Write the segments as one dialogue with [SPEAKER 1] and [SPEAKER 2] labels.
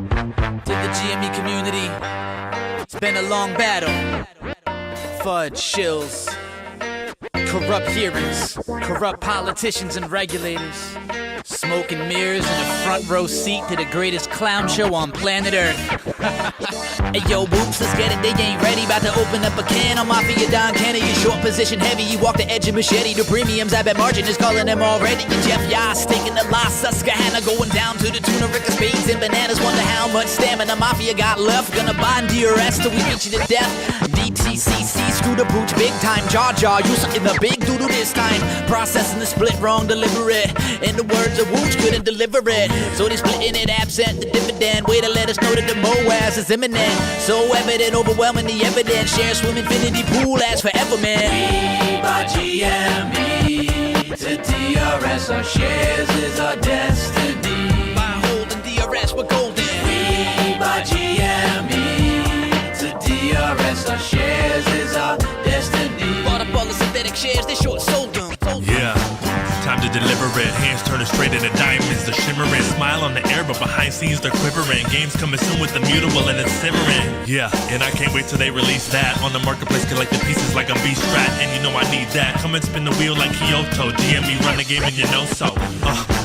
[SPEAKER 1] To the GME community, it's been a long battle. Fudge, shills, corrupt hearings, corrupt politicians and regulators, smoke and mirrors and a front row seat to the greatest clown show on planet Earth. Hey yo, whoops, let's get it, they ain't ready. About to open up a can on Mafia Don Kennedy. Short position heavy, you walk the edge of machete. The premiums, I bet margin is calling them already. And Jeff Yas taking the loss, Susquehanna going down to the tuna, Rick of spades and bananas. Wonder how much stamina Mafia got left. Gonna bond DRS till we beat you to death. DTCC, screw the pooch big time. Jaw, you something the big doodle this time. Processing the split wrong, deliver it. In the words of Wooch, couldn't deliver it. So they splitting it absent, the dividend. Way to let us know that the MOAS is imminent. So evident, overwhelming the evidence. Share swim infinity pool, as forever, man.
[SPEAKER 2] We buy GME to DRS. Our shares is our destiny.
[SPEAKER 1] By holding DRS, we're golden.
[SPEAKER 2] We buy GME to DRS. Our shares is our destiny.
[SPEAKER 1] Bought up all the synthetic shares, they short sold them.
[SPEAKER 3] Yeah, time to deliver it. Hands turning straight into diamonds. They're shimmering. Smile on the air, but behind scenes they're quivering. Games coming soon with the mutable and it's simmering. Yeah, and I can't wait till they release that. On the marketplace, collect the pieces like I'm B-Strat. And you know I need that. Come and spin the wheel like Kyoto. GME run the game and you know so.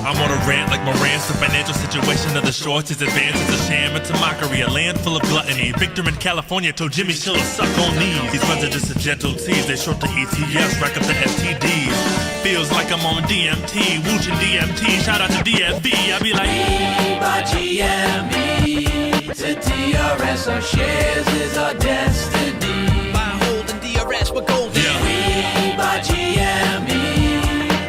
[SPEAKER 3] I'm on a rant like Marantz. The financial situation of the shorts is advanced. It's a sham, it's a mockery. A land full of gluttony. Victor in California told Jimmy Chill to suck on knees. These ones are just a gentle tease. They short the ETFs, rack up the FTDs. Feels like I'm on DMT, Wooch and DMT, shout out to DFB, I be like
[SPEAKER 2] We buy GME to DRS, our shares is our destiny.
[SPEAKER 1] By holding DRS, we're golden.
[SPEAKER 2] We buy GME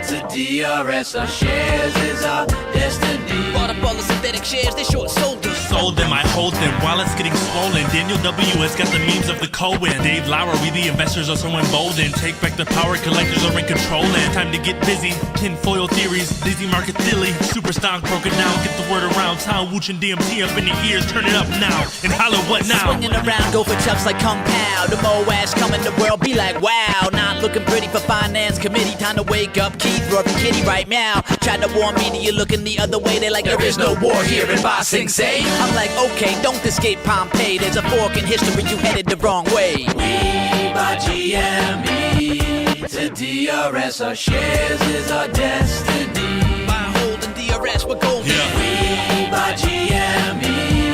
[SPEAKER 2] to DRS, our shares is our destiny.
[SPEAKER 1] Bought up all the synthetic shares, they short sold them.
[SPEAKER 3] Sold them, I hold them while it's getting swollen. Daniel W.S. got the memes of the Cohen. Dave Lauer, we the investors are so emboldened. Take back the power, collectors are in control. And time to get busy. Tinfoil theories, dizzy market dilly. Super stock broken down, get the word around town. Wooch and DMT up in the ears, turn it up now. And holler what now?
[SPEAKER 1] Swinging around, go for chucks like Kung Pao. The MOAS coming, the world be like wow. Not looking pretty for finance committee. Time to wake up, Keith, Rory, Kitty right now. Tried to warn media looking the other way. They like
[SPEAKER 2] There is no war here in Ba Sing Se.
[SPEAKER 1] I'm like, okay, don't escape Pompeii. There's a fork in history, you headed the wrong way.
[SPEAKER 2] We buy GME to DRS, our shares is our destiny.
[SPEAKER 1] By holding DRS, we're golden.
[SPEAKER 2] We buy GME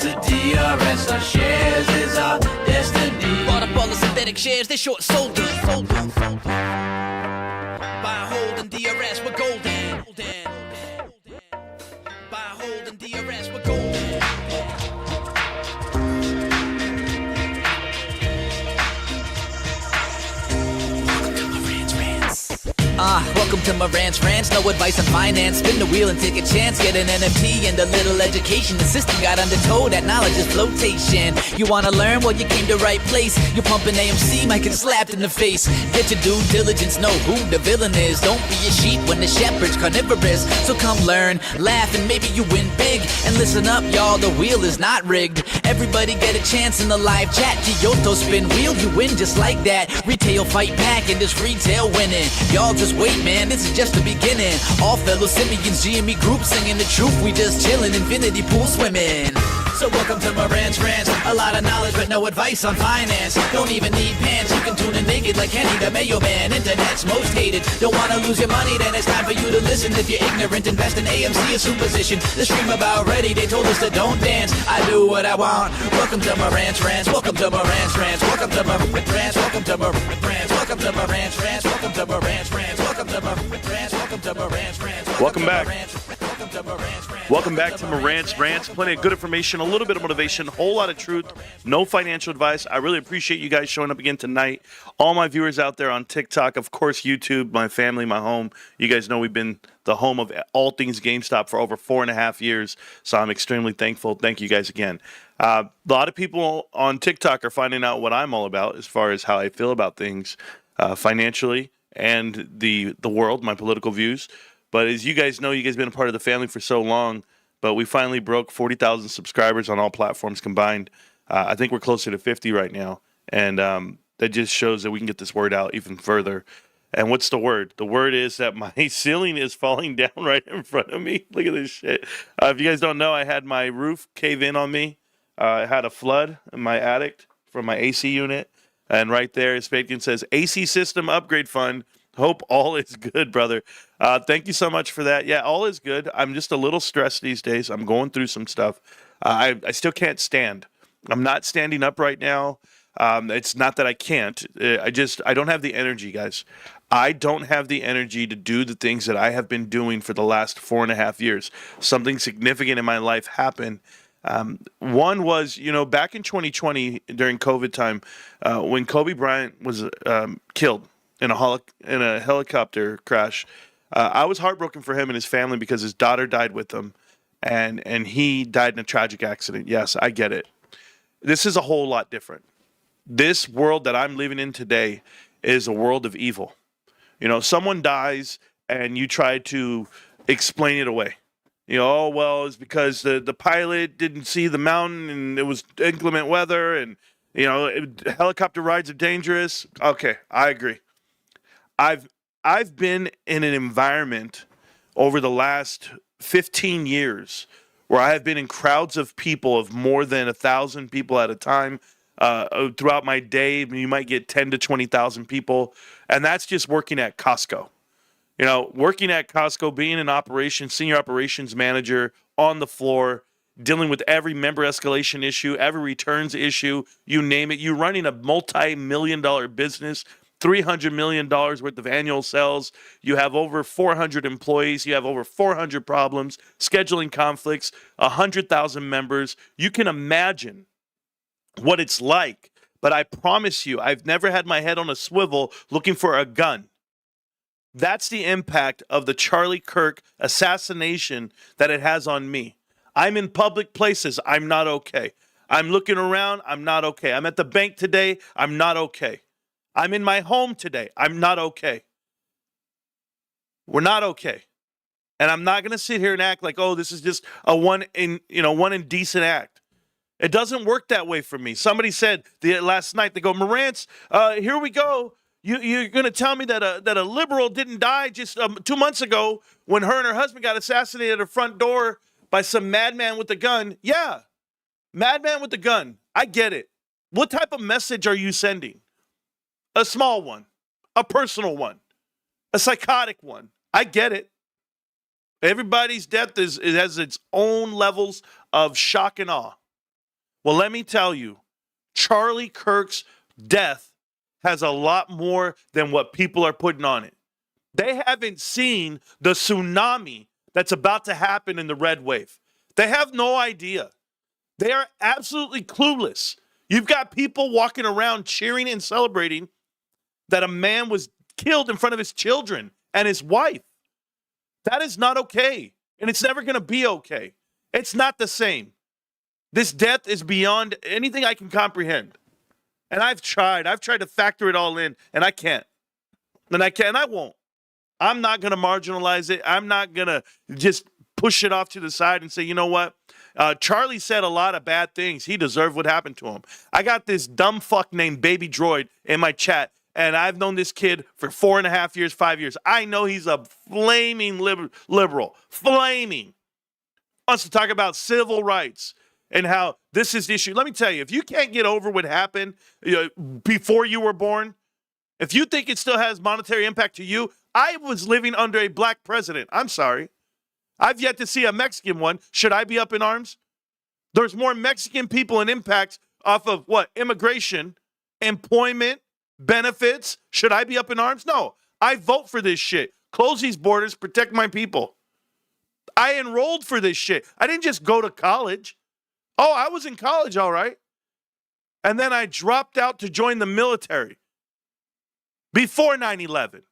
[SPEAKER 2] to DRS, our shares is our destiny.
[SPEAKER 1] Bought up all the synthetic shares, they short sold them. By holding DRS, we're golden. By holding DRS, we're golden. Welcome to Marantz Rantz, no advice on finance. Spin the wheel and take a chance, get an NFT and a little education. The system got undertow, that knowledge is flotation. You wanna learn? Well, you came to right place. You're pumping AMC, might get slapped in the face. Get your due diligence, know who the villain is. Don't be a sheep when the shepherd's carnivorous. So come learn, laugh, and maybe you win big. And listen up, y'all, the wheel is not rigged. Everybody get a chance in the live chat. Kyoto spin wheel, you win just like that. Retail fight back and this retail winning. Y'all just wait, man, this is just the beginning. All fellow simians, GME group singing the truth. We just chillin', infinity pool swimming. So welcome to Marantz Rantz. A lot of knowledge but no advice on finance. Don't even need pants, you can tune in naked like Kenny the Mayo Man. Internet's most hated. Don't wanna lose your money, then it's time for you to listen. If you're ignorant, invest in AMC or Superstition. The stream about ready, they told us to don't dance. I do what I want. Welcome to Marantz Rantz. Welcome to Marantz Rantz. Welcome to Marantz Rantz. Welcome to Marantz Rantz. Welcome to Marantz Rantz. Welcome to Marantz Rantz. Welcome to Marantz Rantz. Welcome to Marantz Rantz.
[SPEAKER 4] Welcome back. Welcome back to Marantz Rantz. Plenty of good information, a little bit of motivation, a whole lot of truth, no financial advice. I really appreciate you guys showing up again tonight. All my viewers out there on TikTok, of course, YouTube, my family, my home. You guys know we've been the home of all things GameStop for over 4.5 years, so I'm extremely thankful. Thank you guys again. A lot of people on TikTok are finding out what I'm all about as far as how I feel about things financially and the world, my political views. But as you guys know, you guys have been a part of the family for so long, but we finally broke 40,000 subscribers on all platforms combined. I think we're closer to 50 right now, and that just shows that we can get this word out even further. And what's the word? The word is that my ceiling is falling down right in front of me. Look at this shit. If you guys don't know, I had my roof cave in on me. I had a flood in my attic from my AC unit. And right there, Spadekin says, AC system upgrade fund. Hope all is good, brother. Thank you so much for that. Yeah, all is good. I'm just a little stressed these days. I'm going through some stuff. I still can't stand. I'm not standing up right now. It's not that I can't. I don't have the energy, guys. I don't have the energy to do the things that I have been doing for the last 4.5 years. Something significant in my life happened. One was, back in 2020 during COVID time, when Kobe Bryant was killed in a helicopter crash. I was heartbroken for him and his family because his daughter died with him, and he died in a tragic accident. Yes, I get it. This is a whole lot different. This world that I'm living in today is a world of evil. Someone dies and you try to explain it away. Oh, well, it's because the pilot didn't see the mountain and it was inclement weather and, helicopter rides are dangerous. Okay, I agree. I've been in an environment over the last 15 years where I have been in crowds of people of more than 1,000 people at a time. Throughout my day, you might get 10 to 20,000 people, and that's just working at Costco. Working at Costco, being an senior operations manager on the floor, dealing with every member escalation issue, every returns issue, you name it. You're running a multi-million-dollar business, $300 million worth of annual sales. You have over 400 employees. You have over 400 problems, scheduling conflicts, 100,000 members. You can imagine what it's like, but I promise you, I've never had my head on a swivel looking for a gun. That's the impact of the Charlie Kirk assassination that it has on me. I'm in public places. I'm not okay. I'm looking around. I'm not okay. I'm at the bank today. I'm not okay. I'm in my home today. I'm not okay. We're not okay. And I'm not going to sit here and act like, oh, this is just a one indecent act. It doesn't work that way for me. Somebody said last night, they go, Marantz, here we go. You're going to tell me that a liberal didn't die just 2 months ago when her and her husband got assassinated at her front door by some madman with a gun. Yeah, madman with a gun. I get it. What type of message are you sending? A small one, a personal one, a psychotic one. I get it. Everybody's death has its own levels of shock and awe. Well, let me tell you, Charlie Kirk's death has a lot more than what people are putting on it. They haven't seen the tsunami that's about to happen in the red wave. They have no idea. They are absolutely clueless. You've got people walking around cheering and celebrating that a man was killed in front of his children and his wife. That is not okay, and it's never going to be okay. It's not the same. This death is beyond anything I can comprehend. And I've tried to factor it all in, and I can't. And I won't. I'm not going to marginalize it. I'm not going to just push it off to the side and say, you know what? Charlie said a lot of bad things. He deserved what happened to him. I got this dumb fuck named Baby Droid in my chat, and I've known this kid for 4.5 years, 5 years. I know he's a flaming liberal. Flaming. Wants to talk about civil rights. And how this is the issue. Let me tell you, if you can't get over what happened before you were born, if you think it still has monetary impact to you, I was living under a black president. I'm sorry. I've yet to see a Mexican one. Should I be up in arms? There's more Mexican people and impacts off of what? Immigration, employment, benefits. Should I be up in arms? No. I vote for this shit. Close these borders, protect my people. I enrolled for this shit. I didn't just go to college. Oh, I was in college, all right. And then I dropped out to join the military before 9/11.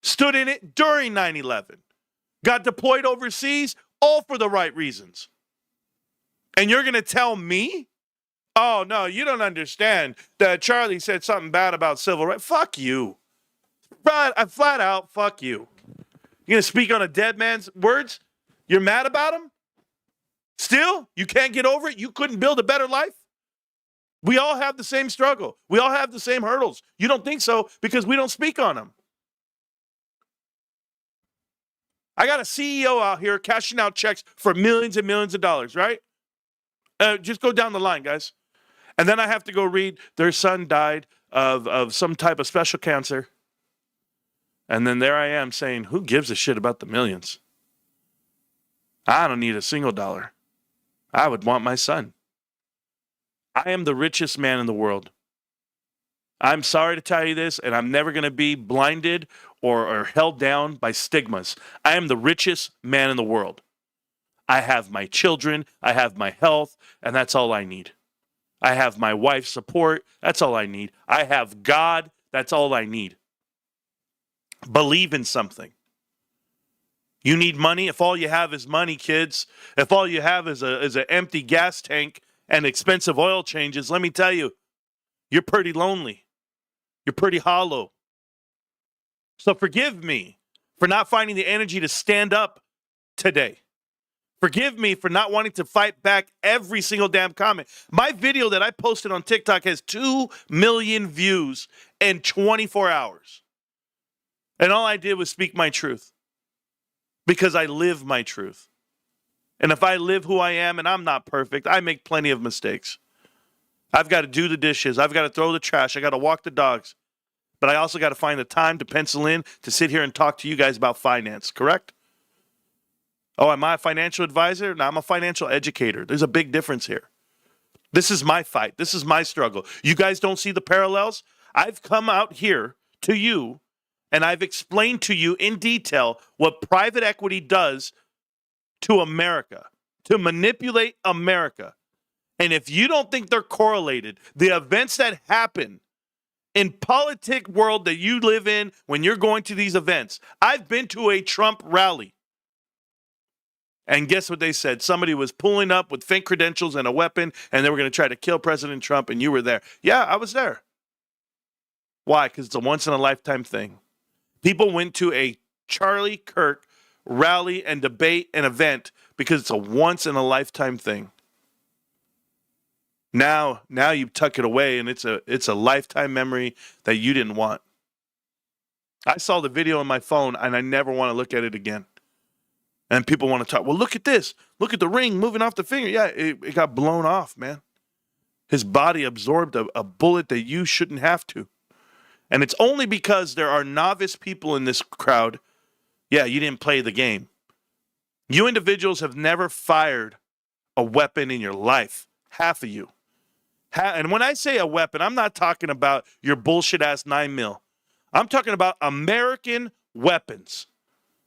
[SPEAKER 4] Stood in it during 9/11. Got deployed overseas, all for the right reasons. And you're going to tell me, oh, no, you don't understand that Charlie said something bad about civil rights. Fuck you. Flat out, fuck you. You're going to speak on a dead man's words? You're mad about him? Still, you can't get over it? You couldn't build a better life? We all have the same struggle. We all have the same hurdles. You don't think so because we don't speak on them. I got a CEO out here cashing out checks for millions and millions of dollars, right? Just go down the line, guys. And then I have to go read their son died of some type of special cancer. And then there I am saying, who gives a shit about the millions? I don't need a single dollar. I would want my son. I am the richest man in the world. I'm sorry to tell you this, and I'm never going to be blinded or held down by stigmas. I am the richest man in the world. I have my children, I have my health, and that's all I need. I have my wife's support, that's all I need. I have God, that's all I need. Believe in something. You need money? If all you have is money, kids, if all you have is an empty gas tank and expensive oil changes, let me tell you, you're pretty lonely. You're pretty hollow. So forgive me for not finding the energy to stand up today. Forgive me for not wanting to fight back every single damn comment. My video that I posted on TikTok has 2 million views in 24 hours. And all I did was speak my truth. Because I live my truth. And if I live who I am, and I'm not perfect, I make plenty of mistakes. I've got to do the dishes. I've got to throw the trash. I got to walk the dogs. But I also got to find the time to pencil in to sit here and talk to you guys about finance, correct? Oh, am I a financial advisor? No, I'm a financial educator. There's a big difference here. This is my fight. This is my struggle. You guys don't see the parallels? I've come out here to you and I've explained to you in detail what private equity does to America, to manipulate America. And if you don't think they're correlated, the events that happen in politic world that you live in when you're going to these events. I've been to a Trump rally. And guess what they said? Somebody was pulling up with fake credentials and a weapon, and they were going to try to kill President Trump, and you were there. Yeah, I was there. Why? Because it's a once-in-a-lifetime thing. People went to a Charlie Kirk rally and debate and event because it's a once-in-a-lifetime thing. Now you tuck it away, and it's a lifetime memory that you didn't want. I saw the video on my phone, and I never want to look at it again. And people want to talk, well, look at this. Look at the ring moving off the finger. Yeah, it got blown off, man. His body absorbed a bullet that you shouldn't have to. And it's only because there are novice people in this crowd. Yeah, you didn't play the game. You individuals have never fired a weapon in your life. Half of you. And when I say a weapon, I'm not talking about your bullshit-ass 9mm. I'm talking about American weapons.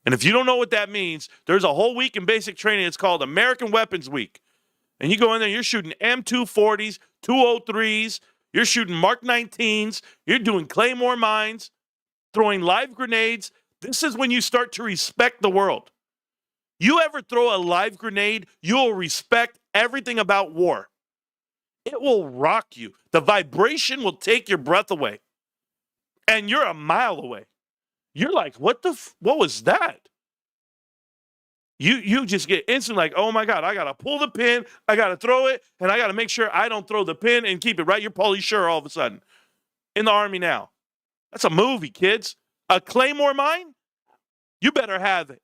[SPEAKER 4] And if you don't know what that means, there's a whole week in basic training. It's called American Weapons Week. And you go in there, you're shooting M240s, 203s, you're shooting Mark 19s, you're doing Claymore mines, throwing live grenades. This is when you start to respect the world. You ever throw a live grenade, you'll respect everything about war. It will rock you. The vibration will take your breath away. And you're a mile away. You're like, what was that? You just get instantly like, oh my God, I got to pull the pin, I got to throw it, and I got to make sure I don't throw the pin and keep it right. You're Pauly Shore all of a sudden. In the Army now. That's a movie, kids. A Claymore mine? You better have it.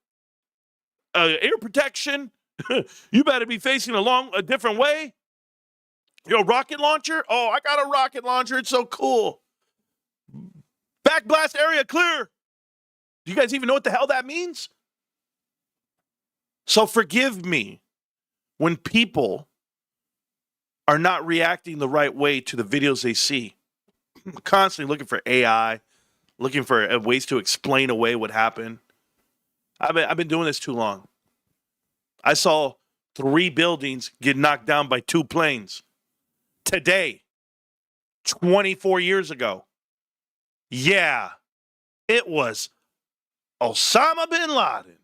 [SPEAKER 4] Air protection? You better be facing a different way. Your rocket launcher? Oh, I got a rocket launcher. It's so cool. Backblast area clear. Do you guys even know what the hell that means? So forgive me when people are not reacting the right way to the videos they see. I'm constantly looking for AI, looking for ways to explain away what happened. I've been doing this too long. I saw 3 buildings get knocked down by 2 planes. Today, 24 years ago. Yeah, it was Osama bin Laden.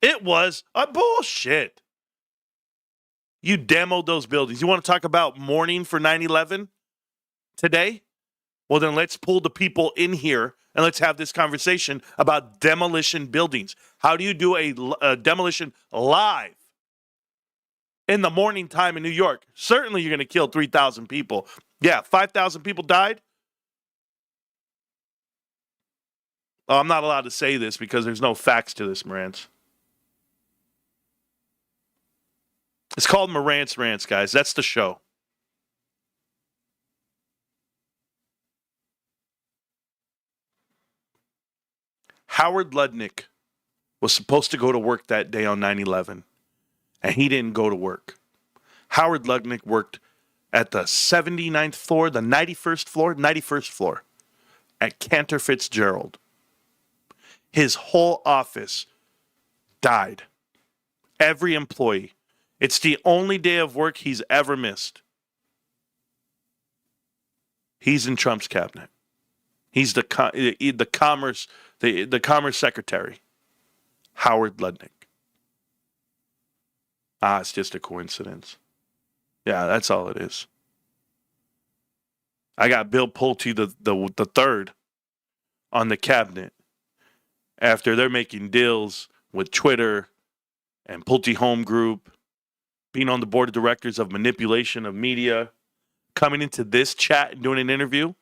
[SPEAKER 4] It was a bullshit. You demoed those buildings. You want to talk about mourning for 9/11 today? Well, then let's pull the people in here and let's have this conversation about demolition buildings. How do you do a demolition live in the morning time in New York? Certainly you're going to kill 3,000 people. Yeah, 5,000 people died. Oh, I'm not allowed to say this because there's no facts to this, Marantz. It's called Marantz Rantz, guys. That's the show. Howard Ludnick was supposed to go to work that day on 9/11, and he didn't go to work. Howard Ludnick worked at the 79th floor, the 91st floor at Cantor Fitzgerald. His whole office died. Every employee. It's the only day of work he's ever missed. He's in Trump's cabinet. He's the commerce secretary, Howard Ludnick. It's just a coincidence. Yeah, that's all it is. I got Bill Pulte the third on the cabinet after they're making deals with Twitter and Pulte Home Group, being on the board of directors of manipulation of media, coming into this chat and doing an interview.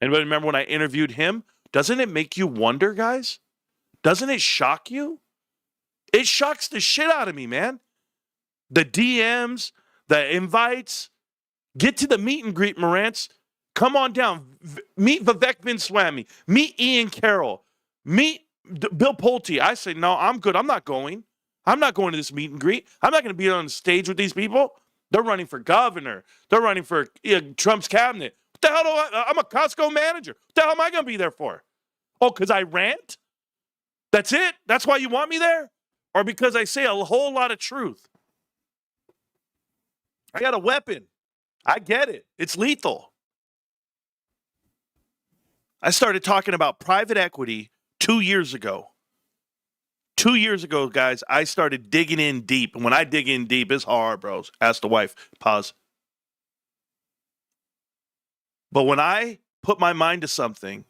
[SPEAKER 4] Anybody remember when I interviewed him? Doesn't it make you wonder, guys? Doesn't it shock you? It shocks the shit out of me, man. The DMs, the invites. Get to the meet and greet, Marantz. Come on down. Meet Vivek Binswamy. Meet Ian Carroll. Meet Bill Pulte. I say, no, I'm good. I'm not going. I'm not going to this meet and greet. I'm not going to be on the stage with these people. They're running for governor. They're running for Trump's cabinet. What the hell I'm a Costco manager. What the hell am I going to be there for? Oh, because I rant? That's it? That's why you want me there? Or because I say a whole lot of truth? I got a weapon. I get it. It's lethal. I started talking about private equity 2 years ago. 2 years ago, guys, I started digging in deep. And when I dig in deep, it's hard, bros. Ask the wife. Pause. But when I put my mind to something,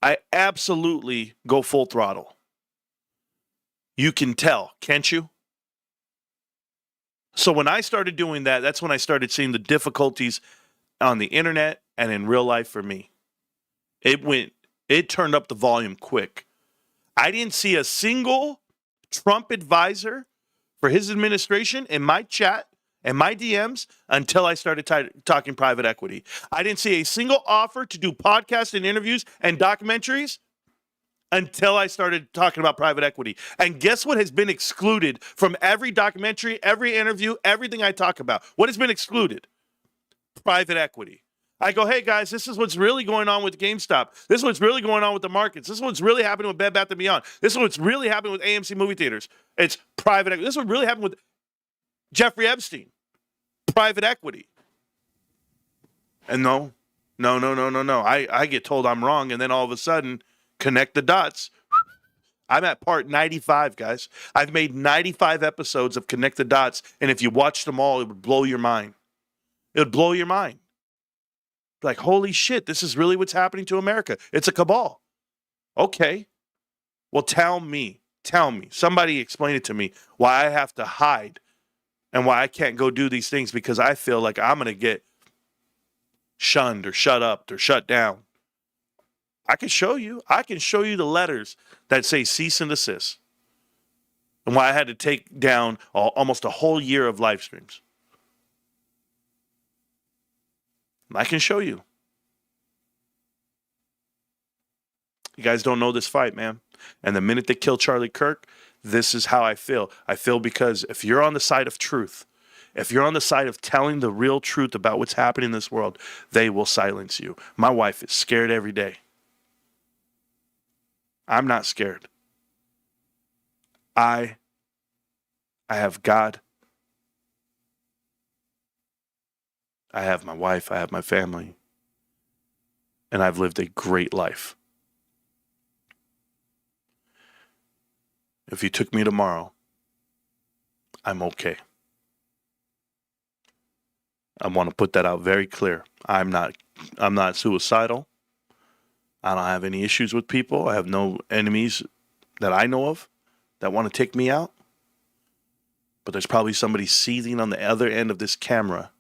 [SPEAKER 4] I absolutely go full throttle. You can tell, can't you? So when I started doing that, that's when I started seeing the difficulties on the internet and in real life for me. It turned up the volume quick. I didn't see a single Trump advisor for his administration in my chat and my DMs until I started talking private equity. I didn't see a single offer to do podcasts and interviews and documentaries until I started talking about private equity. And guess what has been excluded from every documentary, every interview, everything I talk about? What has been excluded? Private equity. I go, hey guys, this is what's really going on with GameStop. This is what's really going on with the markets. This is what's really happening with Bed Bath & Beyond. This is what's really happening with AMC movie theaters. It's private equity. This is what really happened with Jeffrey Epstein. Private equity. And no. I get told I'm wrong, and then all of a sudden, connect the dots. I'm at part 95, guys. I've made 95 episodes of Connect the Dots, and if you watched them all, it would blow your mind. It would blow your mind. Like, holy shit, this is really what's happening to America. It's a cabal. Okay. Well, tell me, somebody explain it to me, why I have to hide and why I can't go do these things because I feel like I'm going to get shunned or shut up or shut down. I can show you the letters that say cease and desist and why I had to take down almost a whole year of live streams. I can show you. You guys don't know this fight, man. And the minute they kill Charlie Kirk, this is how I feel. I feel because if you're on the side of truth, if you're on the side of telling the real truth about what's happening in this world, they will silence you. My wife is scared every day. I'm not scared. I have God. I have my wife, I have my family, and I've lived a great life. If you took me tomorrow, I'm okay. I want to put that out very clear. I'm not suicidal. I don't have any issues with people. I have no enemies that I know of that want to take me out. But there's probably somebody seething on the other end of this camera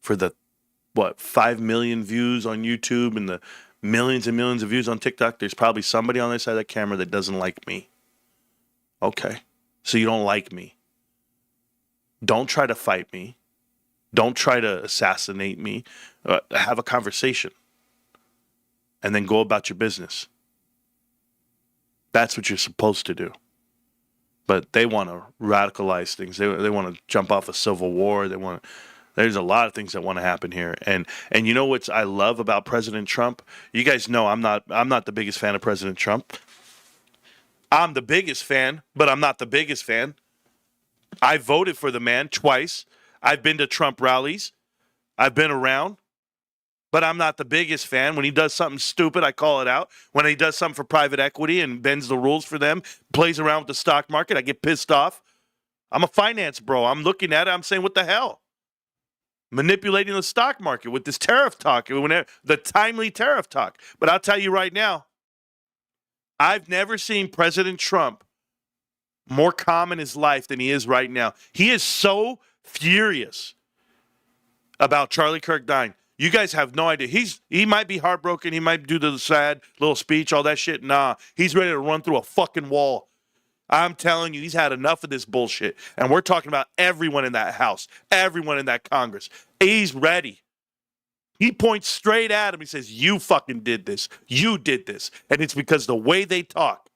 [SPEAKER 4] for the, 5 million views on YouTube and the millions and millions of views on TikTok. There's probably somebody on the side of that camera that doesn't like me. Okay. So you don't like me. Don't try to fight me. Don't try to assassinate me. Have a conversation. And then go about your business. That's what you're supposed to do. But they want to radicalize things. They want to jump off a civil war. There's a lot of things that want to happen here. And you know what I love about President Trump? You guys know I'm not the biggest fan of President Trump. I'm the biggest fan, but I'm not the biggest fan. I voted for the man twice. I've been to Trump rallies. I've been around. But I'm not the biggest fan. When he does something stupid, I call it out. When he does something for private equity and bends the rules for them, plays around with the stock market, I get pissed off. I'm a finance bro. I'm looking at it. I'm saying, what the hell? Manipulating the stock market with this tariff talk, the timely tariff talk. But I'll tell you right now, I've never seen President Trump more calm in his life than he is right now. He is so furious about Charlie Kirk dying. You guys have no idea. He might be heartbroken. He might do the sad little speech, all that shit. Nah, he's ready to run through a fucking wall. I'm telling you, he's had enough of this bullshit. And we're talking about everyone in that House, everyone in that Congress. He's ready. He points straight at him. He says, you fucking did this. You did this. And it's because the way they talk.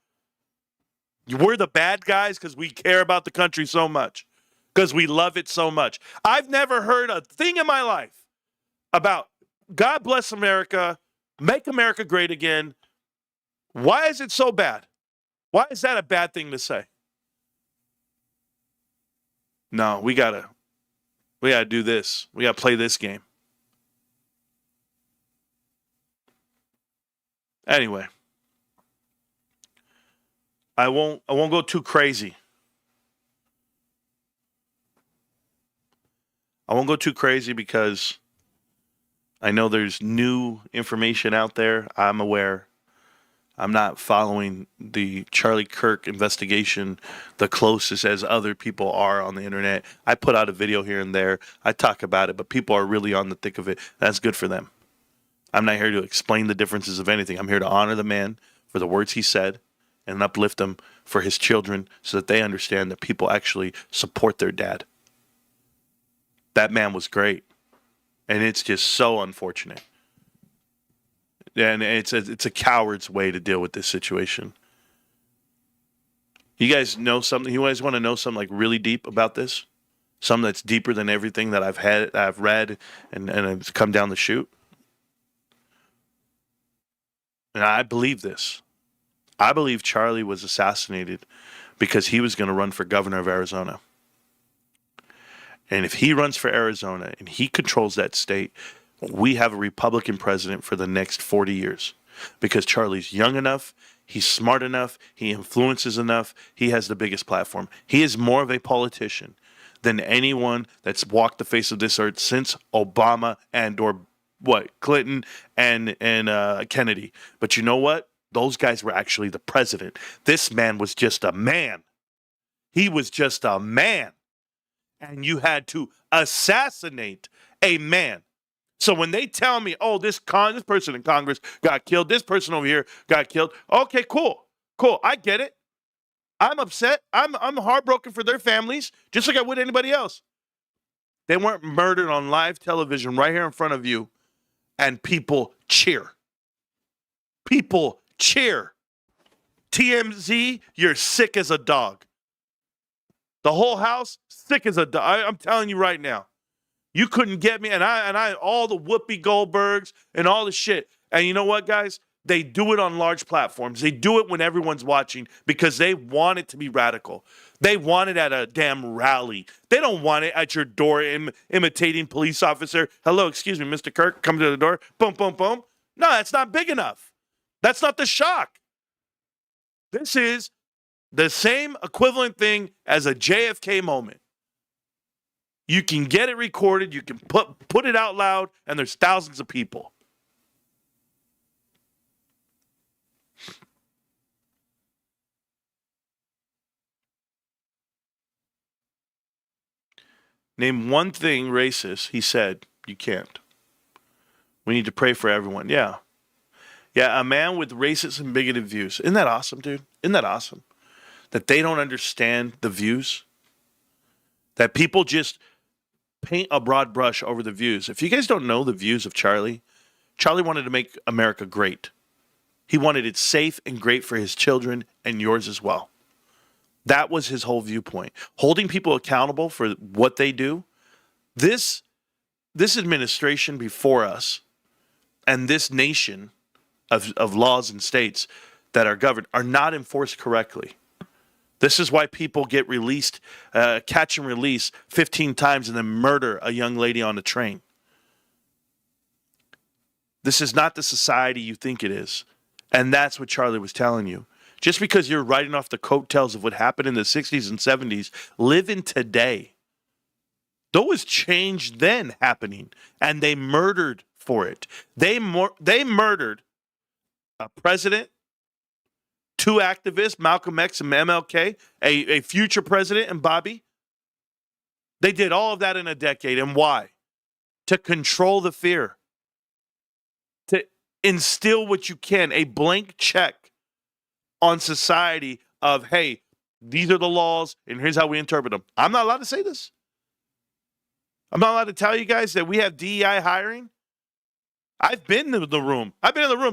[SPEAKER 4] We're the bad guys because we care about the country so much. Because we love it so much. I've never heard a thing in my life about God bless America, make America great again. Why is it so bad? Why is that a bad thing to say? No, we gotta do this. We gotta play this game. Anyway, I won't go too crazy. I won't go too crazy because I know there's new information out there. I'm aware. I'm not following the Charlie Kirk investigation the closest as other people are on the internet. I put out a video here and there. I talk about it, but people are really on the thick of it. That's good for them. I'm not here to explain the differences of anything. I'm here to honor the man for the words he said and uplift him for his children so that they understand that people actually support their dad. That man was great. And it's just so unfortunate. And it's a coward's way to deal with this situation. You guys know something? You guys want to know something like really deep about this? Something that's deeper than everything that I've read and have come down the chute? And I believe this. I believe Charlie was assassinated because he was going to run for governor of Arizona. And if he runs for Arizona and he controls that state, we have a Republican president for the next 40 years. Because Charlie's young enough, he's smart enough, he influences enough, he has the biggest platform. He is more of a politician than anyone that's walked the face of this earth since Obama Clinton and Kennedy. But you know what? Those guys were actually the president. This man was just a man. He was just a man. And you had to assassinate a man. So when they tell me, oh, this person in Congress got killed, this person over here got killed, okay, cool, I get it. I'm upset. I'm heartbroken for their families, just like I would anybody else. They weren't murdered on live television right here in front of you, and people cheer. People cheer. TMZ, you're sick as a dog. The whole house, sick as a dog. I'm telling you right now. You couldn't get me, and I all the Whoopi Goldbergs and all the shit. And you know what, guys? They do it on large platforms. They do it when everyone's watching because they want it to be radical. They want it at a damn rally. They don't want it at your door imitating police officer. Hello, excuse me, Mr. Kirk, come to the door. Boom, boom, boom. No, that's not big enough. That's not the shock. This is the same equivalent thing as a JFK moment. You can get it recorded, you can put it out loud, and there's thousands of people. Name one thing racist, he said, you can't. We need to pray for everyone. Yeah. Yeah, a man with racist and bigoted views. Isn't that awesome, dude? Isn't that awesome? That they don't understand the views? that people just paint a broad brush over the views. If you guys don't know the views of Charlie, Charlie wanted to make America great. He wanted it safe and great for his children and yours as well. That was his whole viewpoint. Holding people accountable for what they do. This administration before us and this nation of laws and states that are governed are not enforced correctly. This is why people get released, catch and release 15 times and then murder a young lady on a train. This is not the society you think it is. And that's what Charlie was telling you. Just because you're riding off the coattails of what happened in the 60s and 70s, live in today. There was change then happening, and they murdered for it. They murdered a president, 2 activists, Malcolm X and MLK, a future president and Bobby. They did all of that in a decade. And why? To control the fear. To instill what you can, a blank check on society of, hey, these are the laws and here's how we interpret them. I'm not allowed to say this. I'm not allowed to tell you guys that we have DEI hiring. I've been in the room.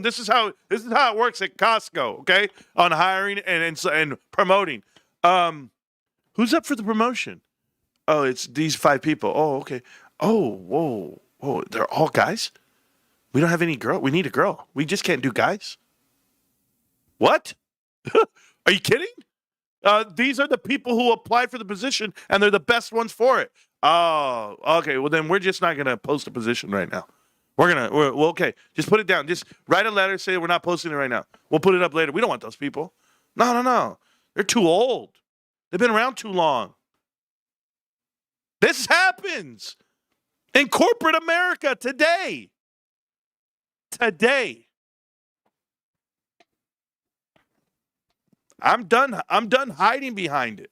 [SPEAKER 4] This is how it works at Costco, okay? On hiring and promoting. Who's up for the promotion? Oh, it's these 5 people. Oh, okay. Oh, whoa. They're all guys? We don't have any girl. We need a girl. We just can't do guys. What? Are you kidding? These are the people who applied for the position, and they're the best ones for it. Oh, okay. Well, then we're just not going to post a position right now. Well, okay. Just put it down. Just write a letter, say we're not posting it right now. We'll put it up later. We don't want those people. No. They're too old. They've been around too long. This happens in corporate America today. I'm done hiding behind it.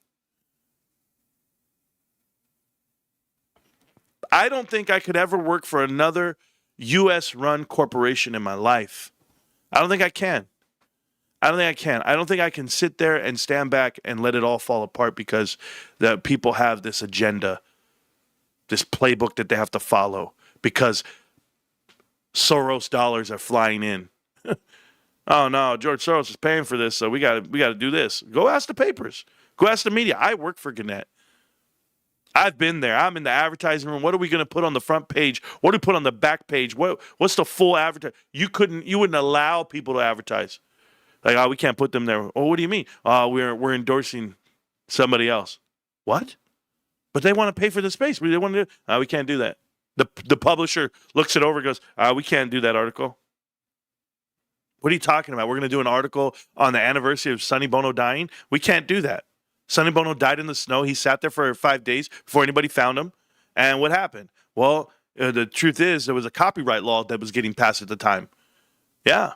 [SPEAKER 4] I don't think I could ever work for another U.S.-run corporation in my life. I don't think I can. I don't think I can sit there and stand back and let it all fall apart because the people have this agenda, this playbook that they have to follow because Soros dollars are flying in. Oh no, George Soros is paying for this, so we got to do this. Go ask the papers. Go ask the media. I work for Gannett. I've been there. I'm in the advertising room. What are we going to put on the front page? What do we put on the back page? What's the full advertise? You wouldn't allow people to advertise. Like, oh, we can't put them there. Oh, what do you mean? We're endorsing somebody else. What? But they want to pay for the space. They want to. We can't do that. The publisher looks it over and goes, we can't do that article. What are you talking about? We're going to do an article on the anniversary of Sonny Bono dying? We can't do that. Sonny Bono died in the snow. He sat there for 5 days before anybody found him. And what happened? Well, the truth is there was a copyright law that was getting passed at the time. Yeah,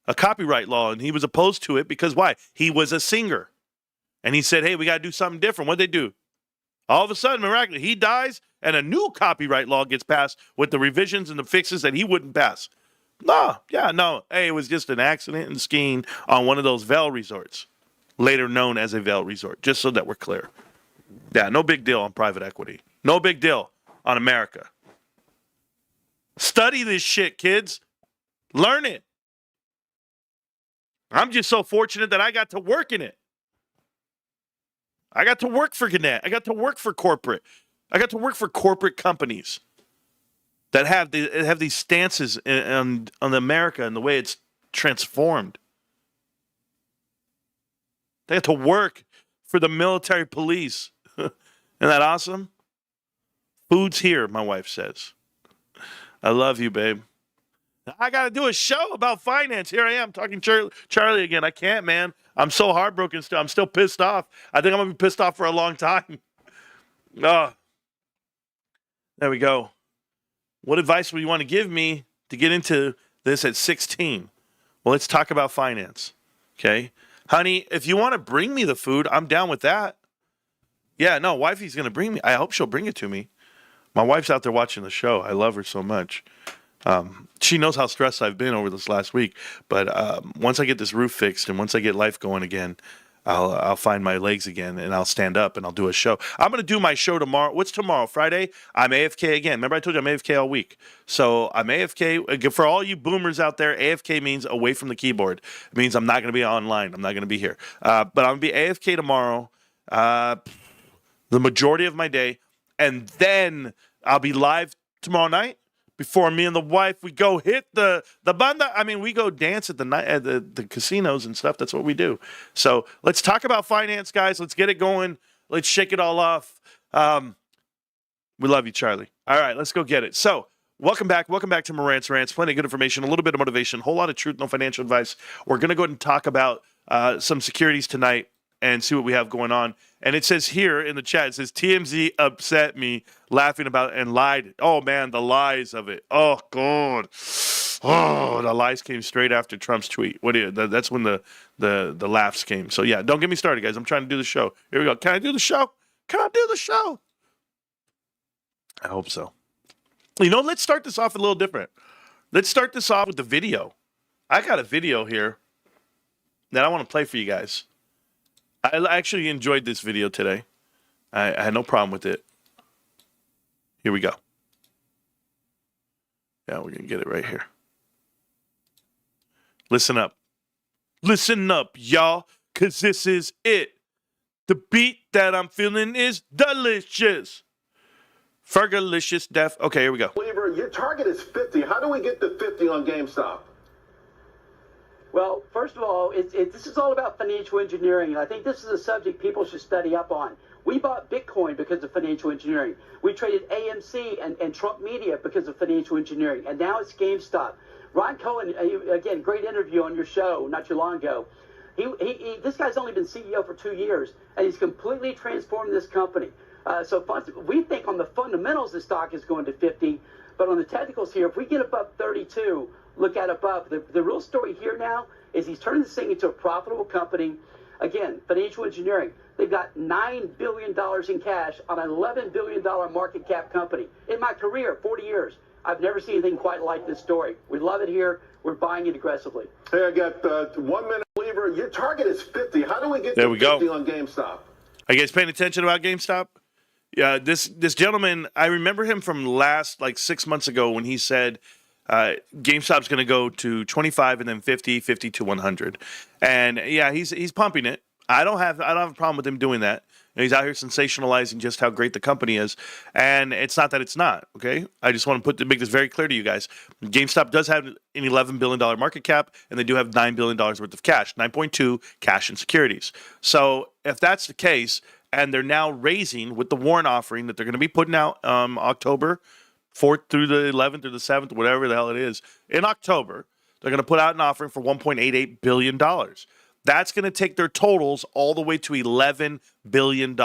[SPEAKER 4] a copyright law. And he was opposed to it because why? He was a singer. And he said, hey, we got to do something different. What'd they do? All of a sudden, miraculously, he dies and a new copyright law gets passed with the revisions and the fixes that he wouldn't pass. No. Hey, it was just an accident and skiing on one of those Vail resorts, later known as a Vail resort, just so that we're clear. Yeah, no big deal on private equity. No big deal on America. Study this shit, kids. Learn it. I'm just so fortunate that I got to work in it. I got to work for Gannett. I got to work for corporate. I got to work for corporate companies that have these stances on America and the way it's transformed. They have to work for the military police. Isn't that awesome? Food's here, my wife says. I love you, babe. I got to do a show about finance. Here I am talking Charlie again. I can't, man. I'm so heartbroken still. I'm still pissed off. I think I'm going to be pissed off for a long time. Oh. There we go. What advice would you want to give me to get into this at 16? Well, let's talk about finance. Okay? Honey, if you want to bring me the food, I'm down with that. Yeah, no, wifey's going to bring me. I hope she'll bring it to me. My wife's out there watching the show. I love her so much. She knows how stressed I've been over this last week. But once I get this roof fixed and once I get life going again, I'll find my legs again and I'll stand up and I'll do a show. I'm going to do my show tomorrow. What's tomorrow? Friday? I'm AFK again. Remember I told you I'm AFK all week. So I'm AFK. For all you boomers out there, AFK means away from the keyboard. It means I'm not going to be online. I'm not going to be here. But I'm going to be AFK tomorrow, the majority of my day. And then I'll be live tomorrow night. Before me and the wife, we go hit the banda. I mean, we go dance at the night at the casinos and stuff. That's what we do. So let's talk about finance, guys. Let's get it going. Let's shake it all off. We love you, Charlie. All right, let's go get it. So welcome back. Welcome back to Marantz Rantz. Plenty of good information, a little bit of motivation, a whole lot of truth, no financial advice. We're going to go ahead and talk about some securities tonight and see what we have going on. And it says here in the chat, it says TMZ upset me laughing about it and lied. Oh, man, the lies of it. Oh, God. Oh, the lies came straight after Trump's tweet. That's when the laughs came. So, yeah, don't get me started, guys. I'm trying to do the show. Here we go. Can I do the show? Can I do the show? I hope so. You know, let's start this off a little different. Let's start this off with the video. I got a video here that I want to play for you guys. I actually enjoyed this video today. I had no problem with it. Here we go. Yeah, we're going to get it right here. Listen up. Listen up, y'all, because this is it. The beat that I'm feeling is delicious. Fergalicious death. Okay, here we go.
[SPEAKER 5] Weaver, your target is 50. How do we get to 50 on GameStop?
[SPEAKER 6] Well, first of all, this is all about financial engineering, and I think this is a subject people should study up on. We bought Bitcoin because of financial engineering. We traded AMC and Trump Media because of financial engineering, and now it's GameStop. Ron Cohen, again, great interview on your show not too long ago. This guy's only been CEO for 2 years, and he's completely transformed this company. So we think on the fundamentals, the stock is going to 50, but on the technicals here, if we get above 32, look at above. The real story here now is he's turning this thing into a profitable company. Again, financial engineering. They've got $9 billion in cash on an $11 billion market cap company. In my career, 40 years, I've never seen anything quite like this story. We love it here. We're buying it aggressively.
[SPEAKER 5] Hey, I got 1 minute, Weaver. Your target is 50. How do we get to 50 on GameStop?
[SPEAKER 4] Are you guys paying attention about GameStop? Yeah, this gentleman, I remember him from last, 6 months ago when he said GameStop's going to go to 25 and then 50, 50 to 100. And yeah, he's pumping it. I don't have a problem with him doing that. You know, he's out here sensationalizing just how great the company is, and it's not that it's not. Okay, I just want to make this very clear to you guys. GameStop does have an $11 billion market cap, and they do have $9 billion worth of cash, 9.2 cash and securities. So if that's the case, and they're now raising with the warrant offering that they're going to be putting out October 4th through the 11th or the 7th, whatever the hell it is, in October, they're going to put out an offering for $1.88 billion. That's going to take their totals all the way to $11 billion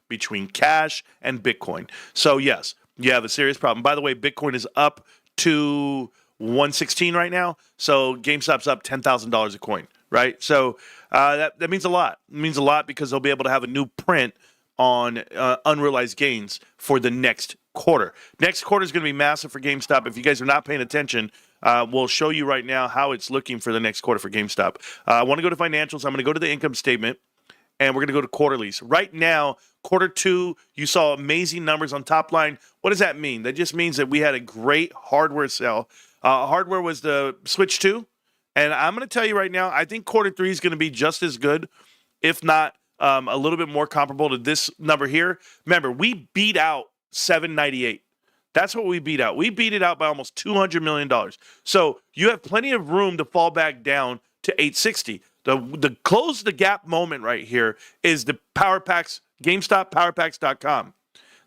[SPEAKER 4] between cash and Bitcoin. So, yes, you have a serious problem. By the way, Bitcoin is up to 116 right now. So, GameStop's up $10,000 a coin, right? So, that means a lot. It means a lot because they'll be able to have a new print on unrealized gains for the next quarter. Next quarter is going to be massive for GameStop. If you guys are not paying attention, we'll show you right now how it's looking for the next quarter for GameStop. I want to go to financials. I'm going to go to the income statement, and we're going to go to quarterlies. Right now, quarter two, you saw amazing numbers on top line. What does that mean? That just means that we had a great hardware sale. Hardware was the Switch 2, and I'm going to tell you right now, I think quarter three is going to be just as good, if not a little bit more comparable to this number here. Remember, we beat out 798. That's what we beat out. We beat it out by almost $200 million. So you have plenty of room to fall back down to 860. The close the gap moment right here is the Power Packs, GameStop PowerPacks.com.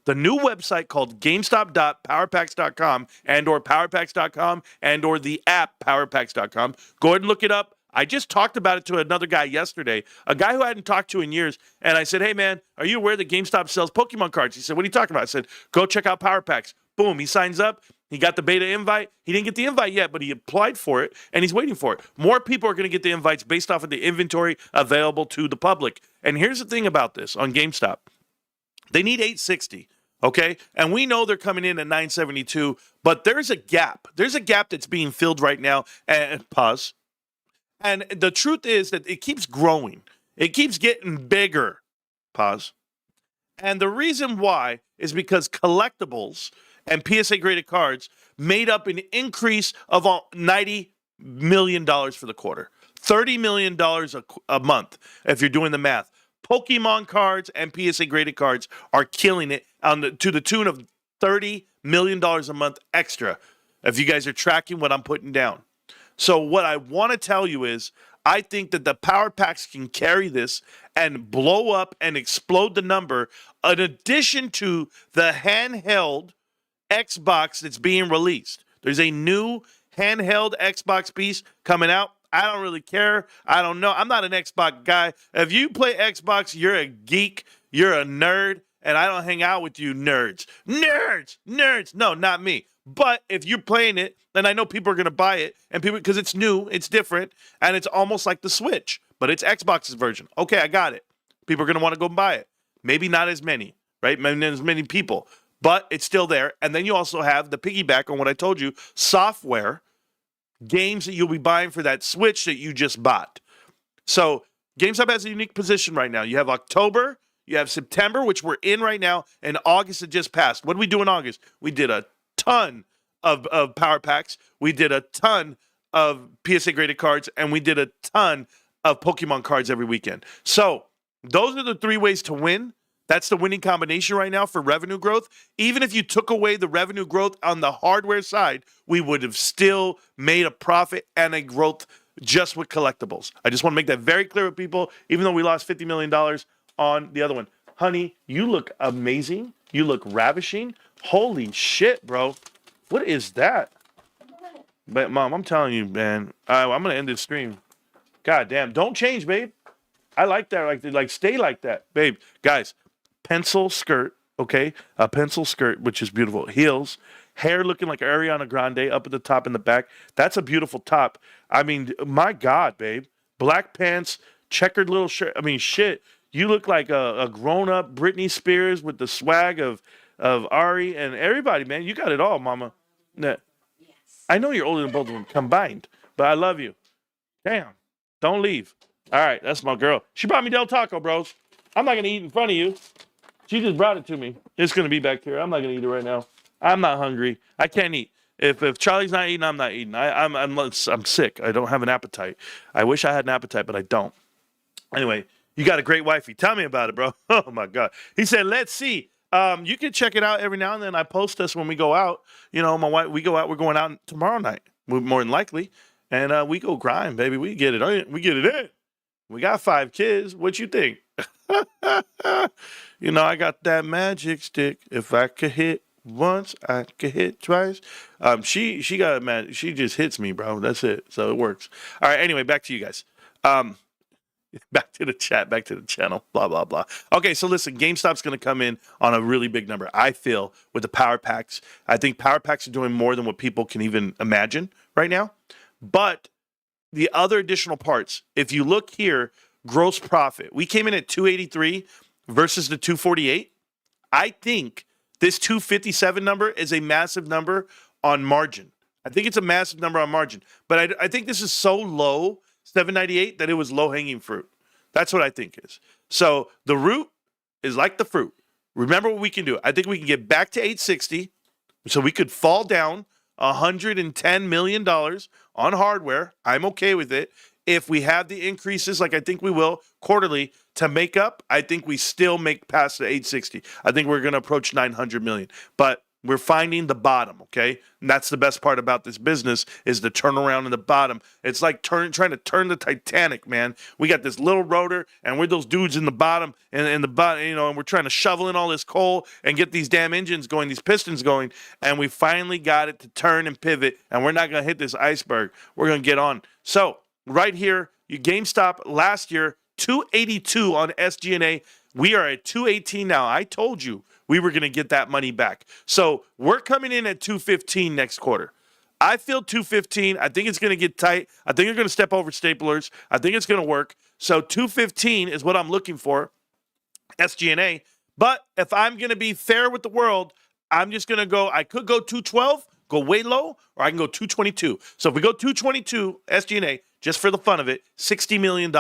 [SPEAKER 4] The new website called GameStop.PowerPacks.com and/or PowerPacks.com and/or the app PowerPacks.com. Go ahead and look it up. I just talked about it to another guy yesterday, a guy who I hadn't talked to in years, and I said, hey, man, are you aware that GameStop sells Pokemon cards? He said, what are you talking about? I said, go check out Power Packs. Boom, he signs up. He got the beta invite. He didn't get the invite yet, but he applied for it, and he's waiting for it. More people are going to get the invites based off of the inventory available to the public. And here's the thing about this on GameStop. They need 860, okay? And we know they're coming in at 972, but there's a gap. There's a gap that's being filled right now. And pause. And the truth is that it keeps growing. It keeps getting bigger. Pause. And the reason why is because collectibles and PSA graded cards made up an increase of $90 million for the quarter. $30 million a month, if you're doing the math. Pokemon cards and PSA graded cards are killing it to the tune of $30 million a month extra, if you guys are tracking what I'm putting down. So what I want to tell you is, I think that the power packs can carry this and blow up and explode the number, in addition to the handheld Xbox that's being released. There's a new handheld Xbox piece coming out. I don't really care. I don't know. I'm not an Xbox guy. If you play Xbox, you're a geek. You're a nerd. And I don't hang out with you nerds. Nerds. No, not me. But if you're playing it, then I know people are going to buy it, and people, because it's new, it's different, and it's almost like the Switch, but it's Xbox's version. Okay, I got it. People are going to want to go and buy it. Maybe not as many, right? Maybe not as many people, but it's still there. And then you also have the piggyback on what I told you, software, games that you'll be buying for that Switch that you just bought. So GameStop has a unique position right now. You have October, you have September, which we're in right now, and August had just passed. What did we do in August? We did a ton of power packs. We did a ton of PSA graded cards, and we did a ton of Pokemon cards every weekend. So those are the three ways to win. That's the winning combination right now for revenue growth. Even if you took away the revenue growth on the hardware side, we would have still made a profit and a growth just with collectibles. I just want to make that very clear with people, even though we lost $50 million on the other one. Honey, you look amazing. You look ravishing. Holy shit, bro. What is that? But Mom, I'm telling you, man, I'm going to end this stream. God damn. Don't change, babe. I like that. Like stay like that, babe. Guys, pencil skirt, okay? A pencil skirt, which is beautiful. Heels. Hair looking like Ariana Grande up at the top and the back. That's a beautiful top. I mean, my God, babe. Black pants, checkered little shirt. I mean, shit. You look like a grown-up Britney Spears with the swag of Ari and everybody, man. You got it all, mama. Yes. I know you're older than both of them combined, but I love you. Damn. Don't leave. All right, that's my girl. She brought me Del Taco, bros. I'm not going to eat in front of you. She just brought it to me. It's going to be back here. I'm not going to eat it right now. I'm not hungry. I can't eat. If Charlie's not eating, I'm not eating. I'm sick. I don't have an appetite. I wish I had an appetite, but I don't. Anyway, you got a great wifey. Tell me about it, bro. Oh, my God. He said, let's see. You can check it out every now and then. I post us when we go out. You know, my wife, we go out. We're going out tomorrow night, more than likely. And we go grind, baby. We get it in. We get it in. We got 5 kids. What you think? You know, I got that magic stick. If I could hit once, I could hit twice. She got mad. She just hits me, bro. That's it. So it works. All right. Anyway, back to you guys. Back to the chat, back to the channel, blah, blah, blah. Okay, so listen, GameStop's going to come in on a really big number, I feel, with the power packs. I think power packs are doing more than what people can even imagine right now. But the other additional parts, if you look here, gross profit, we came in at 283 versus the 248. I think this 257 number is a massive number on margin. I think it's a massive number on margin. But I think this is so low, 798, that it was low-hanging fruit. That's what I think is. So the root is like the fruit. Remember what we can do. I think we can get back to 860, so we could fall down $110 million on hardware. I'm okay with it. If we have the increases, like I think we will, quarterly, to make up, I think we still make past the 860. I think we're going to approach 900 million. But we're finding the bottom, okay? And that's the best part about this business is the turnaround in the bottom. It's like trying to turn the Titanic, man. We got this little rotor, and we're those dudes in the bottom, and the bottom, you know, and we're trying to shovel in all this coal and get these damn engines going, these pistons going, and we finally got it to turn and pivot, and we're not going to hit this iceberg. We're going to get on. So right here, you GameStop last year, 282 on SG&A. We are at 218 now. I told you we were going to get that money back. So we're coming in at 215 next quarter. I feel 215. I think it's going to get tight. I think you're going to step over staplers. I think it's going to work. So 215 is what I'm looking for, SG&A. But if I'm going to be fair with the world, I'm just going to go, I could go 212, go way low, or I can go 222. So if we go 222 SG&A, just for the fun of it, $60 million.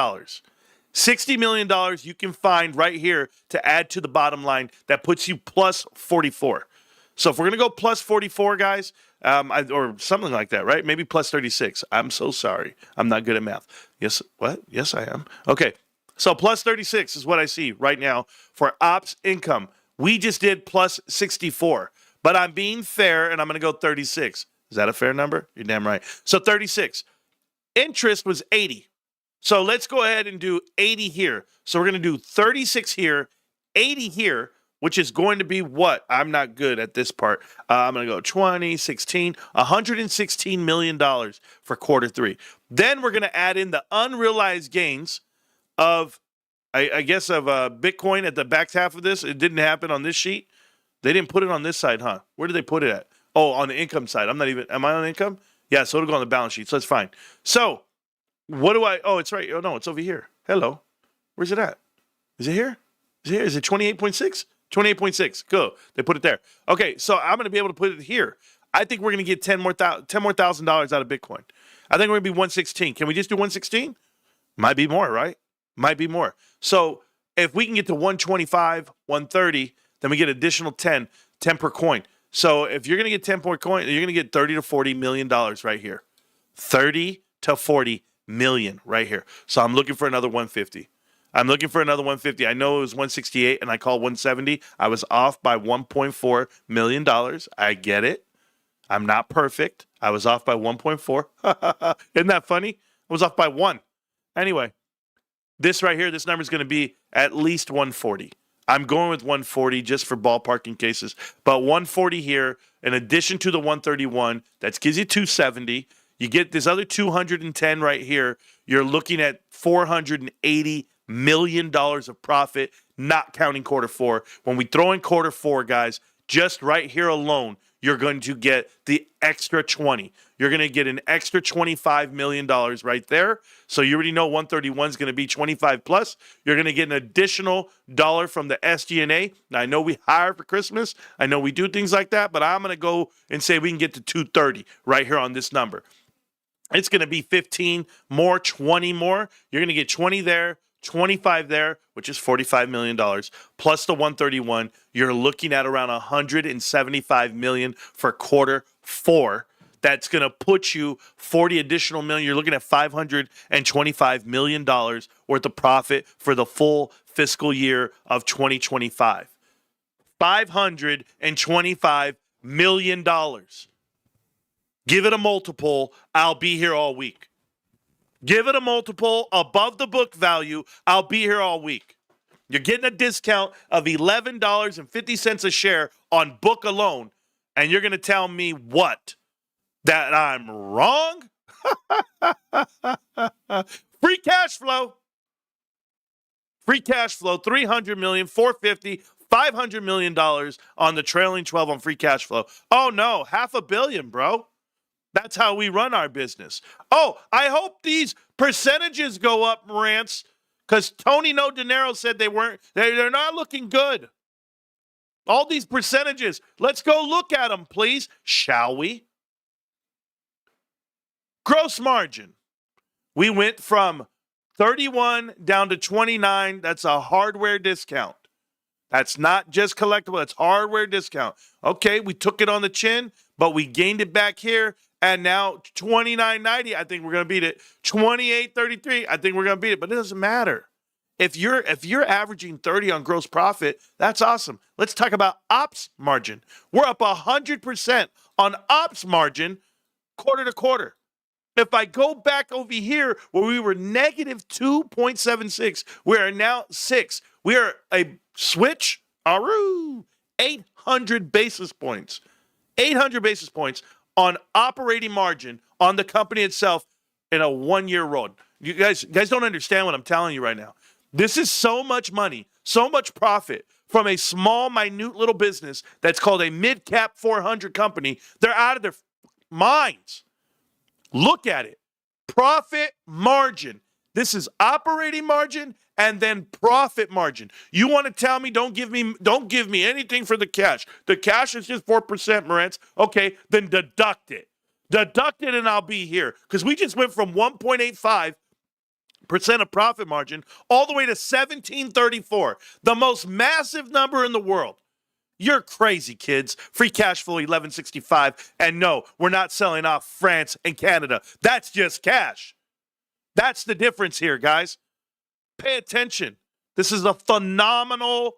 [SPEAKER 4] $60 million you can find right here to add to the bottom line that puts you plus 44. So if we're going to go plus 44, guys, or something like that, right? Maybe plus 36. I'm so sorry. I'm not good at math. Yes, what? Yes, I am. Okay, so plus 36 is what I see right now for ops income. We just did plus 64, but I'm being fair, and I'm going to go 36. Is that a fair number? You're damn right. So 36. Interest was 80. So let's go ahead and do 80 here. So we're going to do 36 here, 80 here, which is going to be what? I'm not good at this part. I'm going to go 20, 16, $116 million for quarter three. Then we're going to add in the unrealized gains of, I guess, of Bitcoin at the back half of this. It didn't happen on this sheet. They didn't put it on this side, huh? Where did they put it at? Oh, on the income side. Am I on income? Yeah, so it'll go on the balance sheet. So that's fine. So what do oh, it's right. Oh, no, it's over here. Hello. Where's it at? Is it here? Is it here? Is it 28.6? 28.6. Go. They put it there. Okay, so I'm going to be able to put it here. I think we're going to get $10 more thousand out of Bitcoin. I think we're going to be 116. Can we just do 116? Might be more, right? Might be more. So if we can get to 125, 130, then we get additional 10 per coin. So if you're going to get 10 per coin, you're going to get $30 to $40 million right here. 30 to 40 million right here. So I'm looking for another 150. I'm looking for another 150. I know it was 168 and I called 170. I was off by $1.4 million. I get it. I'm not perfect. I was off by 1.4. Isn't that funny? I was off by 1. Anyway, this right here, this number is going to be at least 140. I'm going with 140 just for ballparking cases. But 140 here, in addition to the 131, that gives you 270. You get this other 210 right here. You're looking at $480 million of profit, not counting quarter four. When we throw in quarter four, guys, just right here alone, you're going to get the extra 20. You're going to get an extra $25 million right there. So you already know 131 is going to be 25 plus. You're going to get an additional dollar from the SG&A. Now, I know we hire for Christmas. I know we do things like that, but I'm going to go and say we can get to 230 right here on this number. It's going to be 15 more, 20 more. You're going to get 20 there, 25 there, which is $45 million, plus the 131. You're looking at around $175 million for quarter four. That's going to put you 40 additional million. You're looking at $525 million worth of profit for the full fiscal year of 2025. $525 million. Give it a multiple. I'll be here all week. Give it a multiple above the book value. I'll be here all week. You're getting a discount of $11.50 a share on book alone, and you're going to tell me what? That I'm wrong? Free cash flow. Free cash flow, $300 million, $450, $500 million on the trailing 12 on free cash flow. Oh, no, $500 million, bro. That's how we run our business. Oh, I hope these percentages go up, Marantz, because Tony No Dinero said they're not looking good. All these percentages. Let's go look at them, please, shall we? Gross margin. We went from 31 down to 29. That's a hardware discount. That's not just collectible. That's hardware discount. Okay, we took it on the chin, but we gained it back here. And now $29.90, I think we're going to beat it. $28.33, I think we're going to beat it. But it doesn't matter. If you're averaging 30 on gross profit, that's awesome. Let's talk about ops margin. We're up 100% on ops margin quarter to quarter. If I go back over here where we were negative 2.76, we are now 6. We are a switch, 800 basis points. 800 basis points on operating margin on the company itself in a one-year road. You guys don't understand what I'm telling you right now. This is so much money, so much profit from a small, minute little business that's called a mid-cap 400 company. They're out of their minds. Look at it. Profit margin. This is operating margin and then profit margin. You want to tell me don't give me anything for the cash. The cash is just 4%, Marantz. Okay, then deduct it. Deduct it and I'll be here. Because we just went from 1.85 percent of profit margin all the way to 1734, the most massive number in the world. You're crazy, kids. Free cash flow 1165. And no, we're not selling off France and Canada. That's just cash. That's the difference here, guys. Pay attention. This is a phenomenal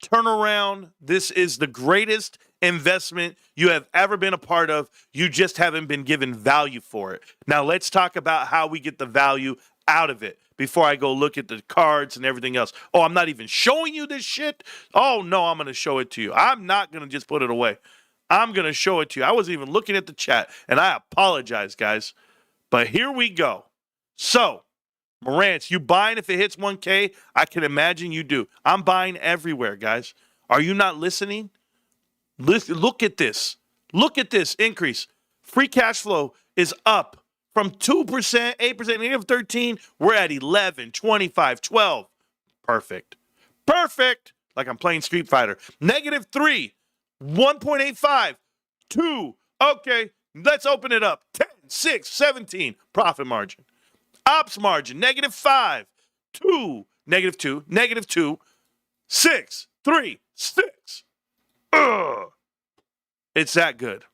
[SPEAKER 4] turnaround. This is the greatest investment you have ever been a part of. You just haven't been given value for it. Now let's talk about how we get the value out of it before I go look at the cards and everything else. Oh, I'm not even showing you this shit? Oh, no, I'm going to show it to you. I'm not going to just put it away. I'm going to show it to you. I wasn't even looking at the chat, and I apologize, guys. But here we go. So, Marantz, you buying if it hits 1K? I can imagine you do. I'm buying everywhere, guys. Are you not listening? Look at this. Look at this increase. Free cash flow is up from 2%, 8%, negative 13. We're at 11, 25, 12. Perfect. Perfect. Like I'm playing Street Fighter. Negative 3, 1.85, 2. Okay, let's open it up. 10, 6, 17. Profit margin. Ops margin, negative 5, 2, negative 2, negative 2, 6, 3, 6. Ugh. It's that good.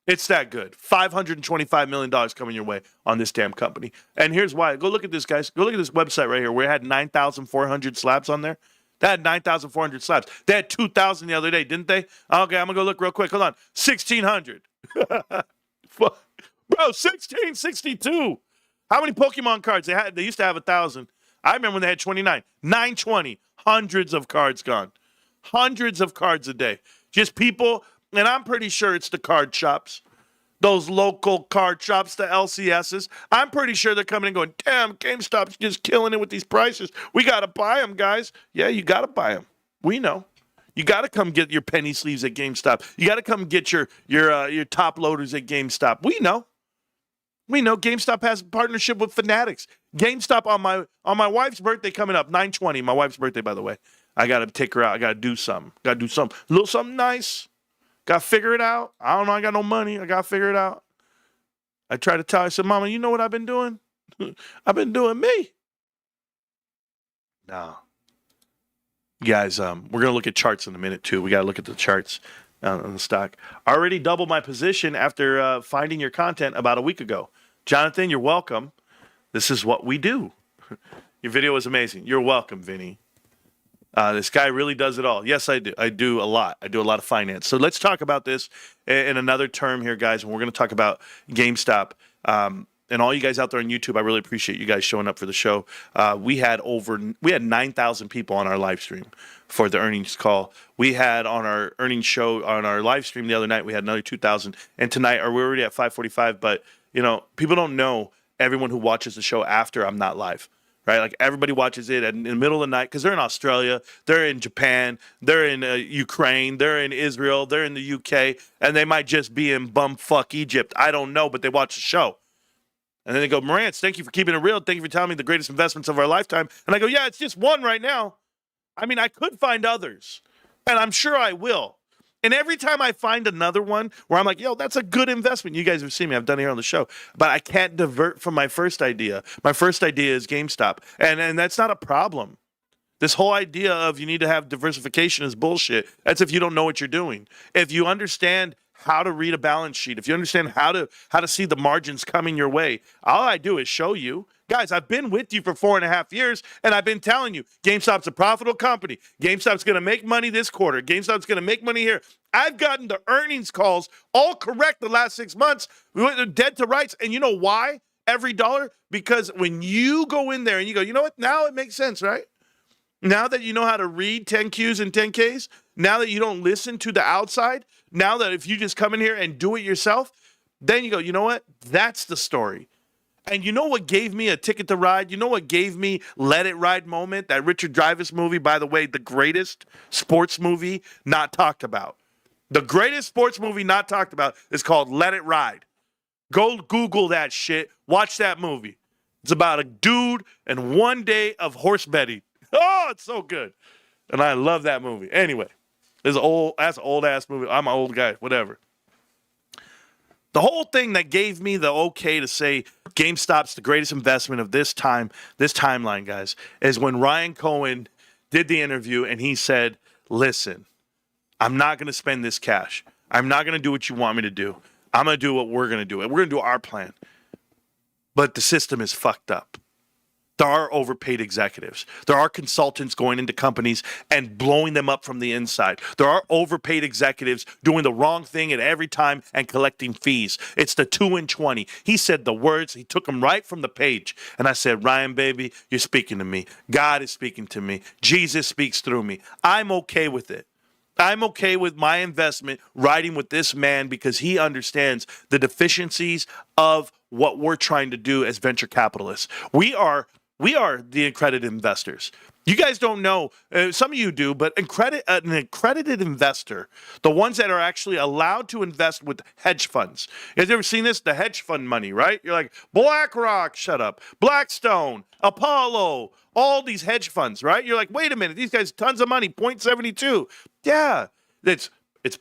[SPEAKER 4] It's that good. $525 million coming your way on this damn company. And here's why. Go look at this, guys. Go look at this website right here where it had 9,400 slabs on there. That had 9,400 slabs. They had 2,000 the other day, didn't they? Okay, I'm going to go look real quick. Hold on. 1,600. Bro, 1,662. How many Pokemon cards they had? They used to have 1,000. I remember when they had 29. 920. Hundreds of cards gone. Hundreds of cards a day. Just people, and I'm pretty sure it's the card shops. Those local card shops, the LCSs. I'm pretty sure they're coming and going, damn, GameStop's just killing it with these prices. We got to buy them, guys. Yeah, you got to buy them. We know. You got to come get your penny sleeves at GameStop. You got to come get your top loaders at GameStop. We know. We know GameStop has a partnership with Fanatics. GameStop on my wife's birthday coming up, 9/20. My wife's birthday, by the way. I got to take her out. I got to do something. Got to do something. A little something nice. Got to figure it out. I don't know. I got no money. I got to figure it out. I tried to tell her, I said, Mama, you know what I've been doing? I've been doing me. No. Guys, we're going to look at charts in a minute, too. We got to look at the charts on the stock. I already doubled my position after finding your content about a week ago. Jonathan, you're welcome. This is what we do. Your video was amazing. You're welcome, Vinny. This guy really does it all. Yes, I do. I do a lot. I do a lot of finance. So let's talk about this in another term here, guys. And we're going to talk about GameStop. And all you guys out there on YouTube, I really appreciate you guys showing up for the show. We had 9,000 people on our live stream for the earnings call. We had on our earnings show on our live stream the other night, we had another 2,000. And tonight, we're already at 5:45. But you know, people don't know everyone who watches the show after I'm not live. Right? Like everybody watches it in the middle of the night because they're in Australia, they're in Japan, they're in Ukraine, they're in Israel, they're in the UK, and they might just be in bumfuck Egypt. I don't know, but they watch the show. And then they go, Marantz, thank you for keeping it real. Thank you for telling me the greatest investments of our lifetime. And I go, yeah, it's just one right now. I mean, I could find others, and I'm sure I will. And every time I find another one where I'm like, yo, that's a good investment. You guys have seen me. I've done it here on the show. But I can't divert from my first idea. My first idea is GameStop. And that's not a problem. This whole idea of you need to have diversification is bullshit. That's if you don't know what you're doing. If you understand how to read a balance sheet, if you understand how to see the margins coming your way, all I do is show you. Guys, I've been with you for 4.5 years, and I've been telling you, GameStop's a profitable company. GameStop's going to make money this quarter. GameStop's going to make money here. I've gotten the earnings calls all correct the last 6 months. We went dead to rights, and you know why? Every dollar? Because when you go in there and you go, you know what? Now it makes sense, right? Now that you know how to read 10Qs and 10Ks, now that you don't listen to the outside, now that if you just come in here and do it yourself, then you go, you know what? That's the story. And you know what gave me a ticket to ride? You know what gave me Let It Ride moment? That Richard Dreyfuss movie, by the way, the greatest sports movie not talked about. The greatest sports movie not talked about is called Let It Ride. Go Google that shit. Watch that movie. It's about a dude and one day of horse betting. Oh, it's so good. And I love that movie. Anyway, that's an old ass movie. I'm an old guy, whatever. The whole thing that gave me the okay to say GameStop's the greatest investment of this timeline, guys, is when Ryan Cohen did the interview and he said, listen, I'm not going to spend this cash. I'm not going to do what you want me to do. I'm going to do what we're going to do. We're going to do our plan. But the system is fucked up. There are overpaid executives. There are consultants going into companies and blowing them up from the inside. There are overpaid executives doing the wrong thing at every time and collecting fees. It's the 2 and 20. He said the words. He took them right from the page. And I said, Ryan, baby, you're speaking to me. God is speaking to me. Jesus speaks through me. I'm okay with it. I'm okay with my investment riding with this man because he understands the deficiencies of what we're trying to do as venture capitalists. We are the accredited investors. You guys don't know, some of you do, but an accredited investor, the ones that are actually allowed to invest with hedge funds. You guys ever seen this? The hedge fund money, right? You're like, BlackRock, shut up, Blackstone, Apollo, all these hedge funds, right? You're like, wait a minute, these guys, tons of money, 0.72. Yeah, it's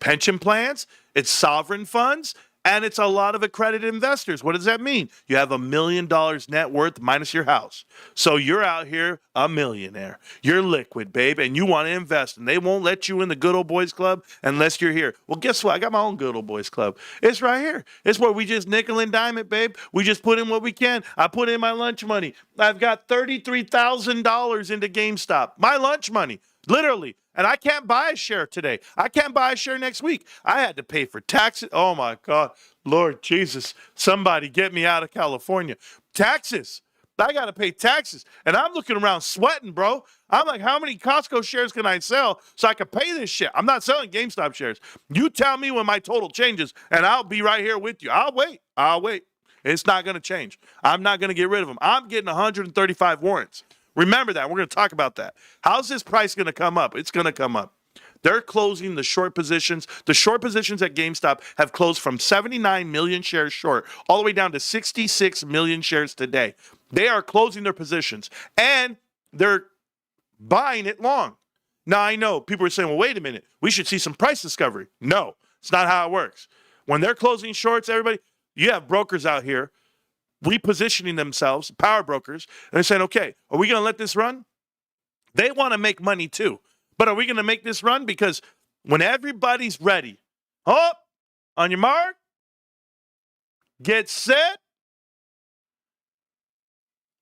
[SPEAKER 4] pension plans, it's sovereign funds, and it's a lot of accredited investors. What does that mean? You have $1 million net worth minus your house. So you're out here a millionaire. You're liquid, babe, and you want to invest. And they won't let you in the good old boys club unless you're here. Well, guess what? I got my own good old boys club. It's right here. It's where we just nickel and dime it, babe. We just put in what we can. I put in my lunch money. I've got $33,000 into GameStop. My lunch money, literally. And I can't buy a share today. I can't buy a share next week. I had to pay for taxes. Oh, my God. Lord Jesus, somebody get me out of California. Taxes. I got to pay taxes. And I'm looking around sweating, bro. I'm like, how many Costco shares can I sell so I can pay this shit? I'm not selling GameStop shares. You tell me when my total changes, and I'll be right here with you. I'll wait. It's not going to change. I'm not going to get rid of them. I'm getting 135 warrants. Remember that. We're going to talk about that. How's this price going to come up? It's going to come up. They're closing the short positions. The short positions at GameStop have closed from 79 million shares short all the way down to 66 million shares today. They are closing their positions, and they're buying it long. Now, I know people are saying, well, wait a minute. We should see some price discovery. No, it's not how it works. When they're closing shorts, everybody, you have brokers out here repositioning themselves, power brokers, and they're saying, okay, are we going to let this run? They want to make money too. But are we going to make this run? Because when everybody's ready, on your mark, get set,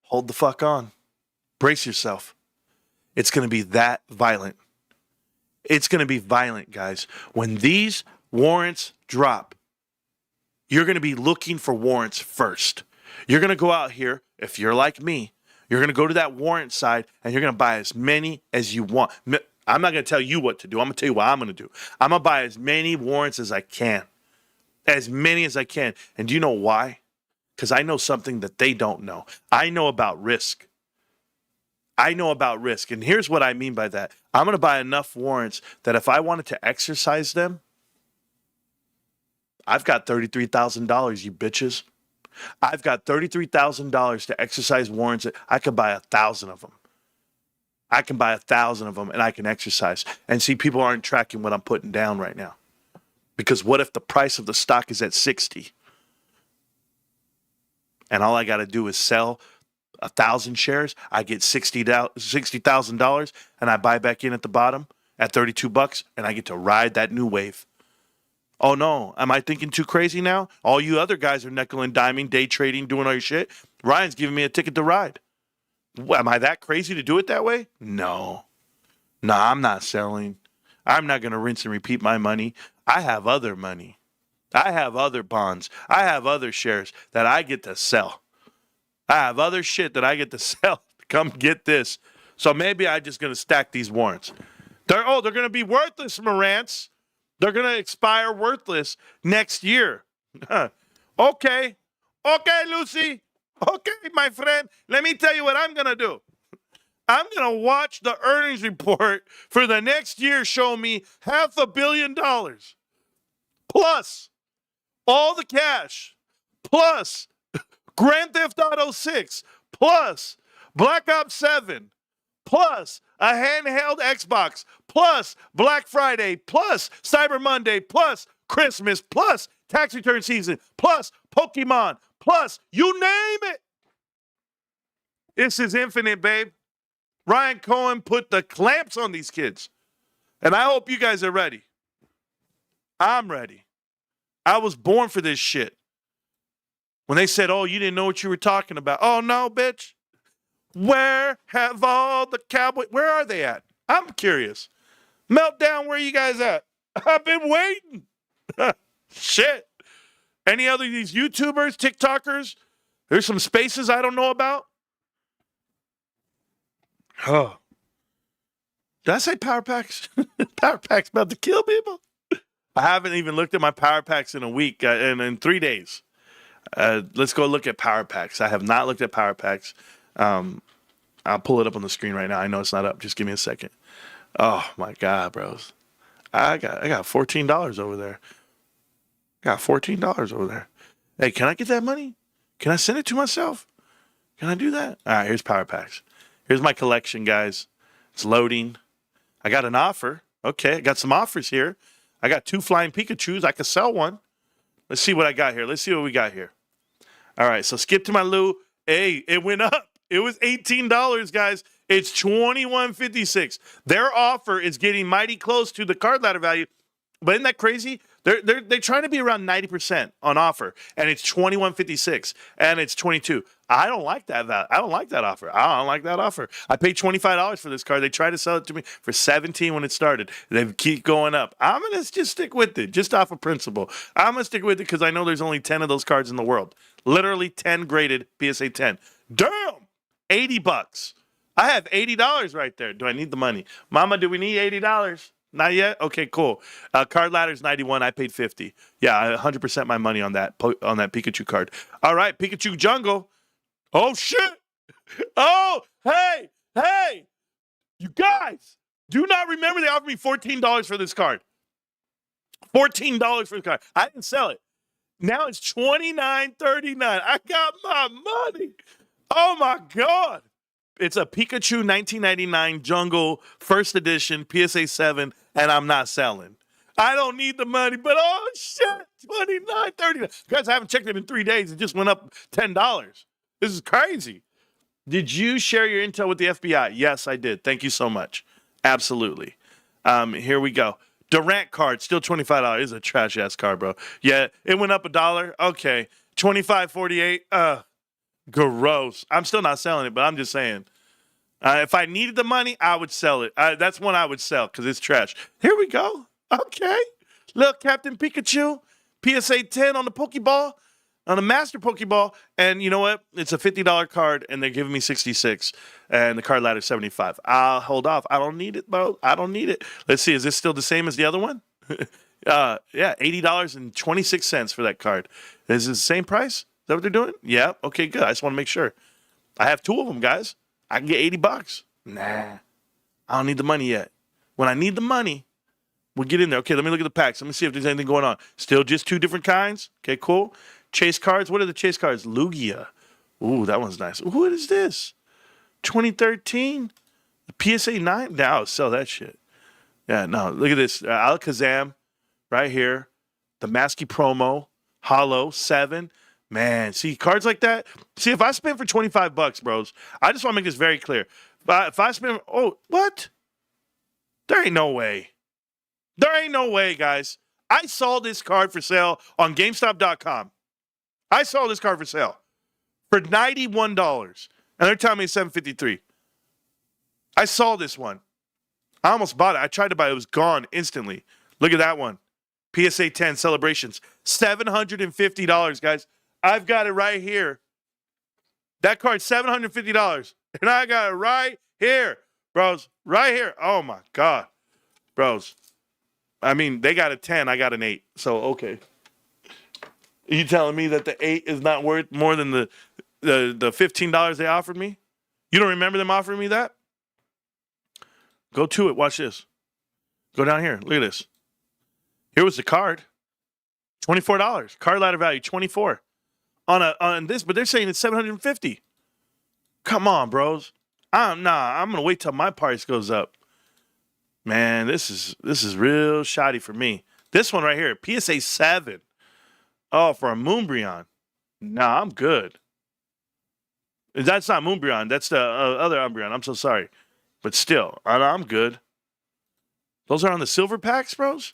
[SPEAKER 4] hold the fuck on. Brace yourself. It's going to be that violent. It's going to be violent, guys. When these warrants drop, you're going to be looking for warrants first. You're going to go out here, if you're like me, you're going to go to that warrant side and you're going to buy as many as you want. I'm not going to tell you what to do. I'm going to tell you what I'm going to do. I'm going to buy as many warrants as I can. As many as I can. And do you know why? Because I know something that they don't know. I know about risk. And here's what I mean by that. I'm going to buy enough warrants that if I wanted to exercise them, I've got $33,000, you bitches. I've got $33,000 to exercise warrants. I could buy 1,000 of them. I can buy 1,000 of them and I can exercise. And see, people aren't tracking what I'm putting down right now. Because what if the price of the stock is at 60? And all I got to do is sell 1,000 shares. I get $60,000 and I buy back in at the bottom at $32 and I get to ride that new wave. Oh no, am I thinking too crazy now? All you other guys are nickel and diming, day trading, doing all your shit. Ryan's giving me a ticket to ride. Am I that crazy to do it that way? No, I'm not selling. I'm not going to rinse and repeat my money. I have other money. I have other bonds. I have other shares that I get to sell. I have other shit that I get to sell. Come get this. So maybe I'm just going to stack these warrants. They're going to be worthless, Marantz. They're going to expire worthless next year. Okay, Lucy. Okay, my friend. Let me tell you what I'm going to do. I'm going to watch the earnings report for the next year show me $500 million. Plus all the cash. Plus Grand Theft Auto 6. Plus Black Ops 7. Plus a handheld Xbox, plus Black Friday, plus Cyber Monday, plus Christmas, plus tax return season, plus Pokemon, plus you name it. This is infinite, babe. Ryan Cohen put the clamps on these kids. And I hope you guys are ready. I'm ready. I was born for this shit. When they said, oh, you didn't know what you were talking about. Oh, no, bitch. Where have all the Cowboys? Where are they at? I'm curious. Meltdown, where are you guys at? I've been waiting. Shit. Any other of these YouTubers, TikTokers? There's some spaces I don't know about. Oh. Did I say Power Packs? Power Packs about to kill people? I haven't even looked at my Power Packs in a week, in 3 days. Let's go look at Power Packs. I have not looked at Power Packs. I'll pull it up on the screen right now. I know it's not up. Just give me a second. Oh, my God, bros. I got $14 over there. Got $14 over there. Hey, can I get that money? Can I send it to myself? Can I do that? All right, here's Power Packs. Here's my collection, guys. It's loading. I got an offer. Okay, I got some offers here. I got 2 flying Pikachus. I could sell one. Let's see what I got here. Let's see what we got here. All right, so skip to my Lou. Hey, it went up. It was $18, guys. It's $21.56. Their offer is getting mighty close to the card ladder value. But isn't that crazy? They're trying to be around 90% on offer, and it's $21.56, and it's $22. I don't like that value. I don't like that offer. I don't like that offer. I paid $25 for this card. They tried to sell it to me for $17 when it started. They keep going up. I'm gonna just stick with it, just off of principle. I'm gonna stick with it because I know there's only 10 of those cards in the world. Literally 10 graded PSA 10. Damn, $80. I have $80 right there. Do I need the money, Mama? Do we need $80? Not yet? Okay, cool. Card ladder's 91. I paid 50. Yeah, I 100% my money on that Pikachu card. All right, Pikachu Jungle. Oh, shit. Oh, hey. You guys, do not remember they offered me $14 for this card. $14 for the card. I didn't sell it. Now it's $29.39. I got my money. Oh, my God. It's a Pikachu 1999 Jungle First Edition PSA 7, and I'm not selling. I don't need the money, but oh shit, $29.39. Guys, I haven't checked it in 3 days. It just went up $10. This is crazy. Did you share your intel with the FBI? Yes, I did. Thank you so much. Absolutely. Here we go. Durant card, still $25. It's a trash ass card, bro. Yeah, it went up $1. Okay, $25.48. Gross. I'm still not selling it, but I'm just saying. If I needed the money, I would sell it. That's one I would sell because it's trash. Here we go. Okay. Little Captain Pikachu. PSA 10 on the Pokeball. On the Master Pokeball. And you know what? It's a $50 card, and they're giving me 66. And the card ladder is 75. I'll hold off. I don't need it, bro. I don't need it. Let's see. Is this still the same as the other one? Yeah, $80.26 for that card. Is it the same price? Is that what they're doing? Yeah. Okay, good. I just want to make sure. I have 2 of them, guys. I can get $80. Nah. I don't need the money yet. When I need the money, we'll get in there. Okay, let me look at the packs. Let me see if there's anything going on. Still just 2 different kinds. Okay, cool. Chase cards. What are the chase cards? Lugia. Ooh, that one's nice. Ooh, what is this? 2013? The PSA 9? Now I'll sell that shit. Yeah, no. Look at this. Alakazam right here. The Maskey promo. Hollow 7. Man, see, cards like that. See, if I spend for $25, bros, I just want to make this very clear. If I spend, oh, what? There ain't no way. There ain't no way, guys. I saw this card for sale on GameStop.com. I saw this card for sale for $91, and they're telling me it's $753. I saw this one. I almost bought it. I tried to buy it. It was gone instantly. Look at that one. PSA 10 Celebrations. $750, guys. I've got it right here. That card's $750. And I got it right here. Bros, right here. Oh, my God. Bros. I mean, they got a 10. I got an 8. So, okay. You telling me that the 8 is not worth more than the $15 they offered me? You don't remember them offering me that? Go to it. Watch this. Go down here. Look at this. Here was the card. $24. Card ladder value, $24. On this, but they're saying it's $750. Come on, bros. I'm gonna wait till my price goes up. Man, this is real shoddy for me. This one right here, PSA 7. Oh, for a Moonbryon. Nah, I'm good. That's not Moonbryon. That's the other Umbreon. I'm so sorry. But still, I'm good. Those are on the silver packs, bros?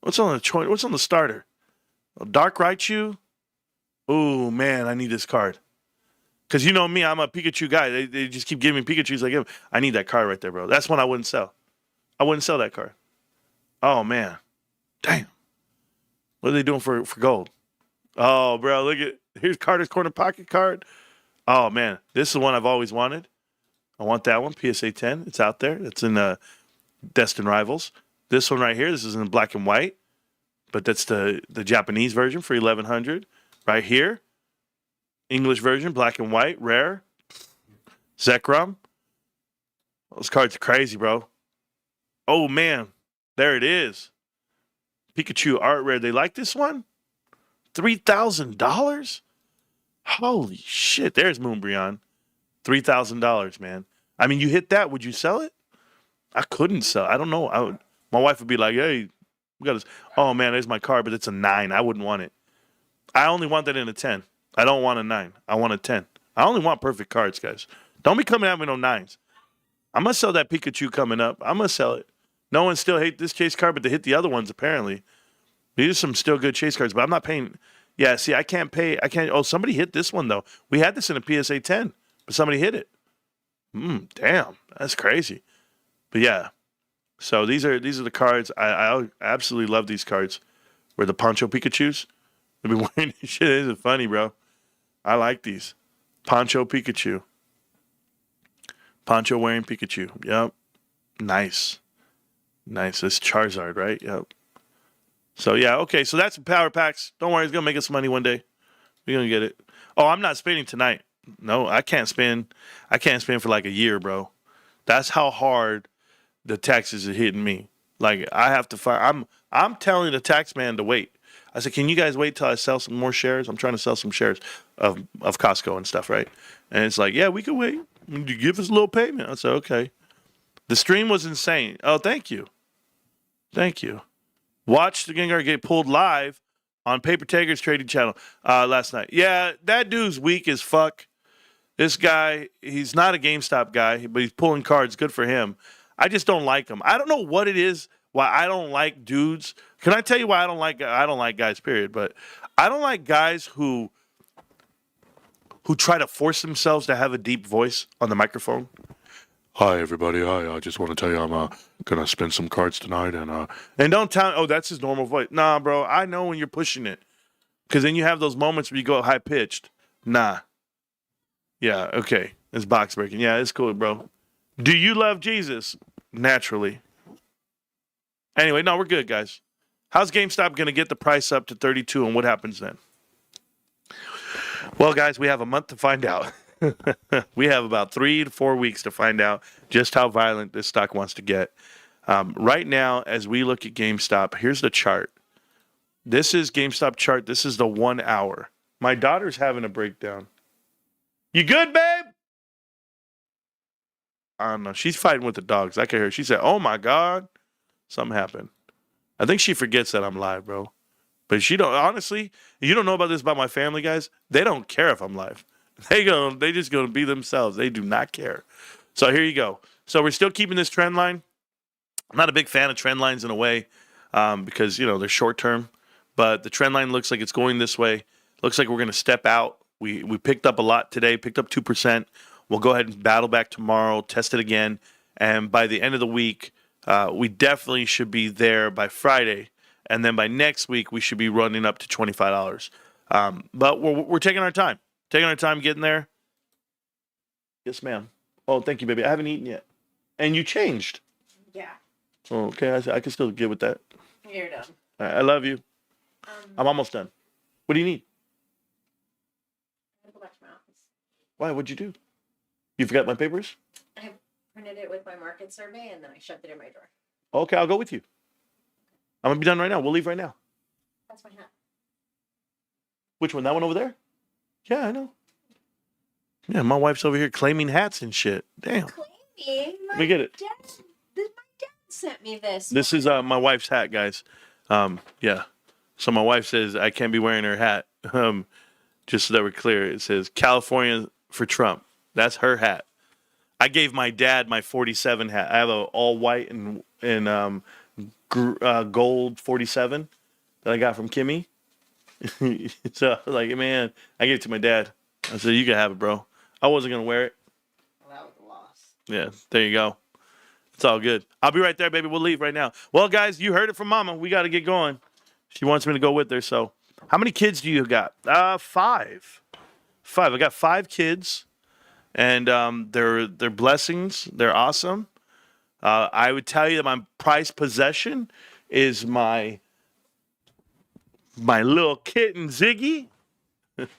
[SPEAKER 4] What's on the starter? Dark Raichu? Oh, man, I need this card. Because you know me, I'm a Pikachu guy. They just keep giving me Pikachus. Like, I need that card right there, bro. That's one I wouldn't sell. I wouldn't sell that card. Oh, man. Damn. What are they doing for gold? Oh, bro, look at... Here's Carter's Corner Pocket card. Oh, man. This is one I've always wanted. I want that one. PSA 10. It's out there. It's in Destined Rivals. This one right here. This is in black and white. But that's the Japanese version for 1100. Right here. English version, black and white, rare. Zekrom. Those cards are crazy, bro. Oh, man. There it is. Pikachu art rare. They like this one? $3,000? Holy shit. There's Moonbryon. $3,000, man. I mean, you hit that. Would you sell it? I couldn't sell. I don't know. My wife would be like, hey, we got this. Oh, man, there's my card, but it's a 9. I wouldn't want it. I only want that in a 10. I don't want a 9. I want a 10. I only want perfect cards, guys. Don't be coming at me no 9s. I'm going to sell that Pikachu coming up. I'm going to sell it. No one still hate this chase card, but they hit the other ones, apparently. These are some still good chase cards, but I'm not paying. Yeah, see, I can't pay. Oh, somebody hit this one, though. We had this in a PSA 10, but somebody hit it. Damn. That's crazy. But, yeah. So these are the cards. I absolutely love these cards. Where the Poncho Pikachus. They've been wearing this shit. This is funny, bro. I like these. Poncho Pikachu. Poncho wearing Pikachu. Yep. Nice. Nice. This Charizard, right? Yep. So, yeah. Okay. So that's Power Packs. Don't worry. It's going to make us money one day. We're going to get it. Oh, I'm not spending tonight. No, I can't spend. I can't spend for like a year, bro. That's how hard the taxes are hitting me. Like, I have to find. I'm telling the tax man to wait. I said, can you guys wait till I sell some more shares? I'm trying to sell some shares of Costco and stuff, right? And it's like, yeah, we can wait. You give us a little payment. I said, okay. The stream was insane. Oh, thank you. Thank you. Watched the Gengar get pulled live on Paper Tiger's trading channel last night. Yeah, that dude's weak as fuck. This guy, he's not a GameStop guy, but he's pulling cards. Good for him. I just don't like him. I don't know what it is. Why I don't like dudes. Can I tell you why I don't like guys, period. But I don't like guys who try to force themselves to have a deep voice on the microphone. Hi, everybody. Hi, I just want to tell you I'm going to spin some cards tonight. And don't tell me, oh, that's his normal voice. Nah, bro, I know when you're pushing it. Because then you have those moments where you go high-pitched. Nah. Yeah, okay. It's box breaking. Yeah, it's cool, bro. Do you love Jesus? Naturally. Anyway, no, we're good, guys. How's GameStop going to get the price up to 32, and what happens then? Well, guys, we have a month to find out. We have about 3 to 4 weeks to find out just how violent this stock wants to get. Right now, as we look at GameStop, here's the chart. This is GameStop chart. This is the 1 hour. My daughter's having a breakdown. You good, babe? I don't know. She's fighting with the dogs. I can hear her. She said, oh, my God. Something happened. I think she forgets that I'm live, bro. But she don't, honestly, you don't know about this about my family, guys. They don't care if I'm live. They just gonna be themselves. They do not care. So here you go. So we're still keeping this trend line. I'm not a big fan of trend lines in a way, because they're short term. But the trend line looks like it's going this way. Looks like we're gonna step out. We picked up a lot today. Picked up 2%. We'll go ahead and battle back tomorrow. Test it again, and by the end of the week. We definitely should be there by Friday, and then by next week we should be running up to $25. But we're taking our time, getting there. Yes, ma'am. Oh, thank you, baby. I haven't eaten yet, and you changed.
[SPEAKER 7] Yeah.
[SPEAKER 4] Oh, okay, I can still get with that.
[SPEAKER 7] You're done.
[SPEAKER 4] All right, I love you. I'm almost done. What do you need?
[SPEAKER 7] I'm gonna go back to my office.
[SPEAKER 4] Why? What'd you do? You forgot my papers?
[SPEAKER 7] I printed it with my market survey and then I shoved it in my drawer.
[SPEAKER 4] Okay, I'll go with you. I'm gonna be done right now. We'll leave right now.
[SPEAKER 7] That's my hat.
[SPEAKER 4] Which one? That one over there? Yeah, I know. Yeah, my wife's over here claiming hats and shit. Damn.
[SPEAKER 7] Claiming?
[SPEAKER 4] Let me get it.
[SPEAKER 7] My dad sent me this.
[SPEAKER 4] This is my wife's hat, guys. Yeah. So my wife says I can't be wearing her hat. Just so that we're clear, it says California for Trump. That's her hat. I gave my dad my 47 hat. I have a all white and gold 47 that I got from Kimmy. So like, man, I gave it to my dad. I said, you can have it, bro. I wasn't going to wear it.
[SPEAKER 8] Well, that was a loss.
[SPEAKER 4] Yeah, there you go. It's all good. I'll be right there, baby. We'll leave right now. Well, guys, you heard it from Mama. We got to get going. She wants me to go with her. So how many kids do you got? 5. I got 5 kids, and they're blessings. They're awesome. I would tell you that my prized possession is my little kitten Ziggy.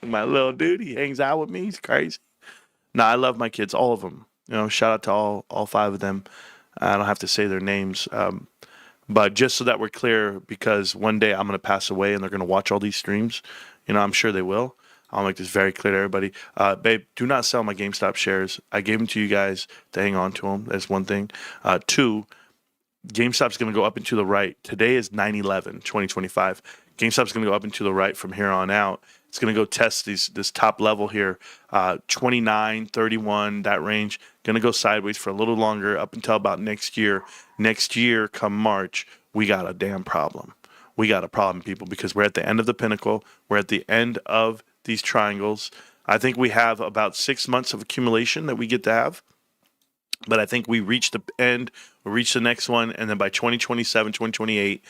[SPEAKER 4] My little dude. He hangs out with me. He's crazy. No, I love my kids, all of them. You know, shout out to all 5 of them. I don't have to say their names. But just so that we're clear, because one day I'm going to pass away and they're going to watch all these streams. You know, I'm sure they will. I'll make this very clear to everybody. Babe, do not sell my GameStop shares. I gave them to you guys to hang on to them. That's one thing. 2, GameStop's going to go up and to the right. Today is 9/11, 2025. GameStop's going to go up and to the right from here on out. It's going to go test this top level here, 29, 31, that range. Going to go sideways for a little longer up until about next year. Next year, come March, we got a damn problem. We got a problem, people, because we're at the end of the pinnacle. We're at the end of these triangles. I think we have about 6 months of accumulation that we get to have. But I think we reach the end, we reach the next one, and then by 2027, 2028,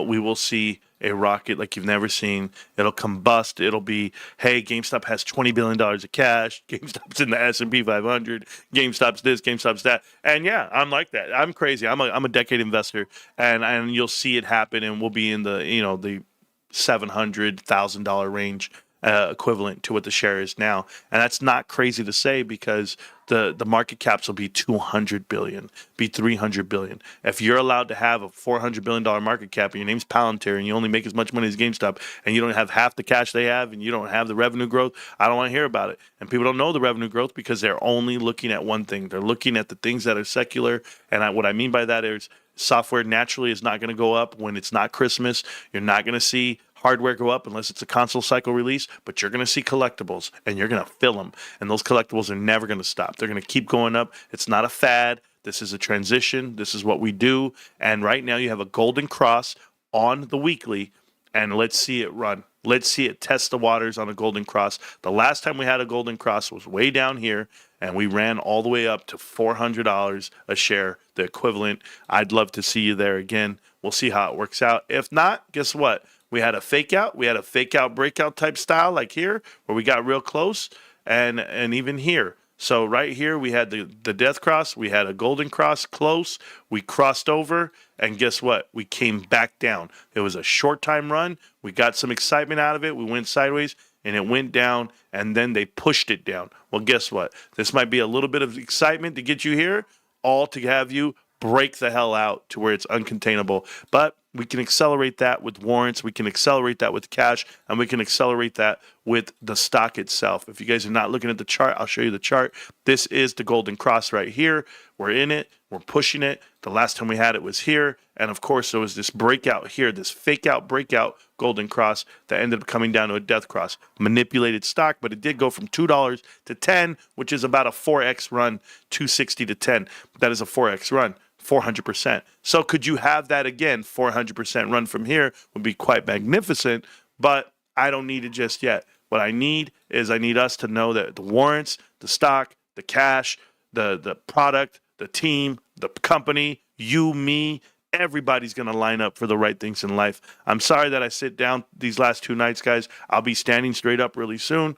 [SPEAKER 4] we will see a rocket like you've never seen. It'll combust. It'll be, hey, GameStop has $20 billion of cash. GameStop's in the S&P 500. GameStop's this, GameStop's that. And yeah, I'm like that. I'm crazy. I'm a decade investor, and you'll see it happen, and we'll be in the the $700,000 range. Equivalent to what the share is now, and that's not crazy to say because the market caps will be 200 billion, be 300 billion. If you're allowed to have a $400 billion market cap and your name's Palantir and you only make as much money as GameStop and you don't have half the cash they have and you don't have the revenue growth, I don't want to hear about it. And people don't know the revenue growth because they're only looking at one thing. They're looking at the things that are secular, and what I mean by that is software naturally is not going to go up when it's not Christmas. You're not going to see hardware go up unless it's a console cycle release, but you're going to see collectibles and you're going to fill them. And those collectibles are never going to stop. They're going to keep going up. It's not a fad. This is a transition. This is what we do. And right now you have a golden cross on the weekly, and let's see it run. Let's see it test the waters on a golden cross. The last time we had a golden cross was way down here, and we ran all the way up to $400 a share, the equivalent. I'd love to see you there again. We'll see how it works out. If not, guess what? We had a fake out. We had a fake out breakout type style like here where we got real close, and even here. So right here we had the death cross. We had a golden cross close. We crossed over, and guess what? We came back down. It was a short time run. We got some excitement out of it. We went sideways, and it went down, and then they pushed it down. Well, guess what? This might be a little bit of excitement to get you here, all to have you break the hell out to where it's uncontainable. But we can accelerate that with warrants. We can accelerate that with cash, and we can accelerate that with the stock itself. If you guys are not looking at the chart, I'll show you the chart. This is the golden cross right here. We're in it. We're pushing it. The last time we had it was here. And of course, there was this breakout here, this fake out breakout golden cross that ended up coming down to a death cross. Manipulated stock, but it did go from $2 to 10, which is about a 4x run, 260 to 10. That is a 4x run. 400%. So could you have that again? 400% run from here would be quite magnificent, but I don't need it just yet. What I need is I need us to know that the warrants, the stock, the cash, the product, the team, the company, you, me, everybody's going to line up for the right things in life. I'm sorry that I sit down these last 2 nights, guys. I'll be standing straight up really soon.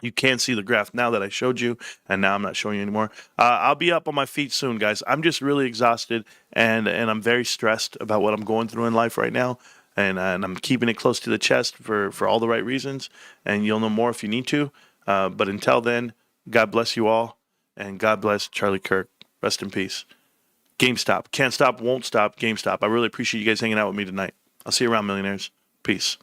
[SPEAKER 4] You can't see the graph now that I showed you, and now I'm not showing you anymore. I'll be up on my feet soon, guys. I'm just really exhausted, and I'm very stressed about what I'm going through in life right now, and I'm keeping it close to the chest for all the right reasons, and you'll know more if you need to. But until then, God bless you all, and God bless Charlie Kirk. Rest in peace. GameStop. Can't stop, won't stop. GameStop. I really appreciate you guys hanging out with me tonight. I'll see you around, millionaires. Peace.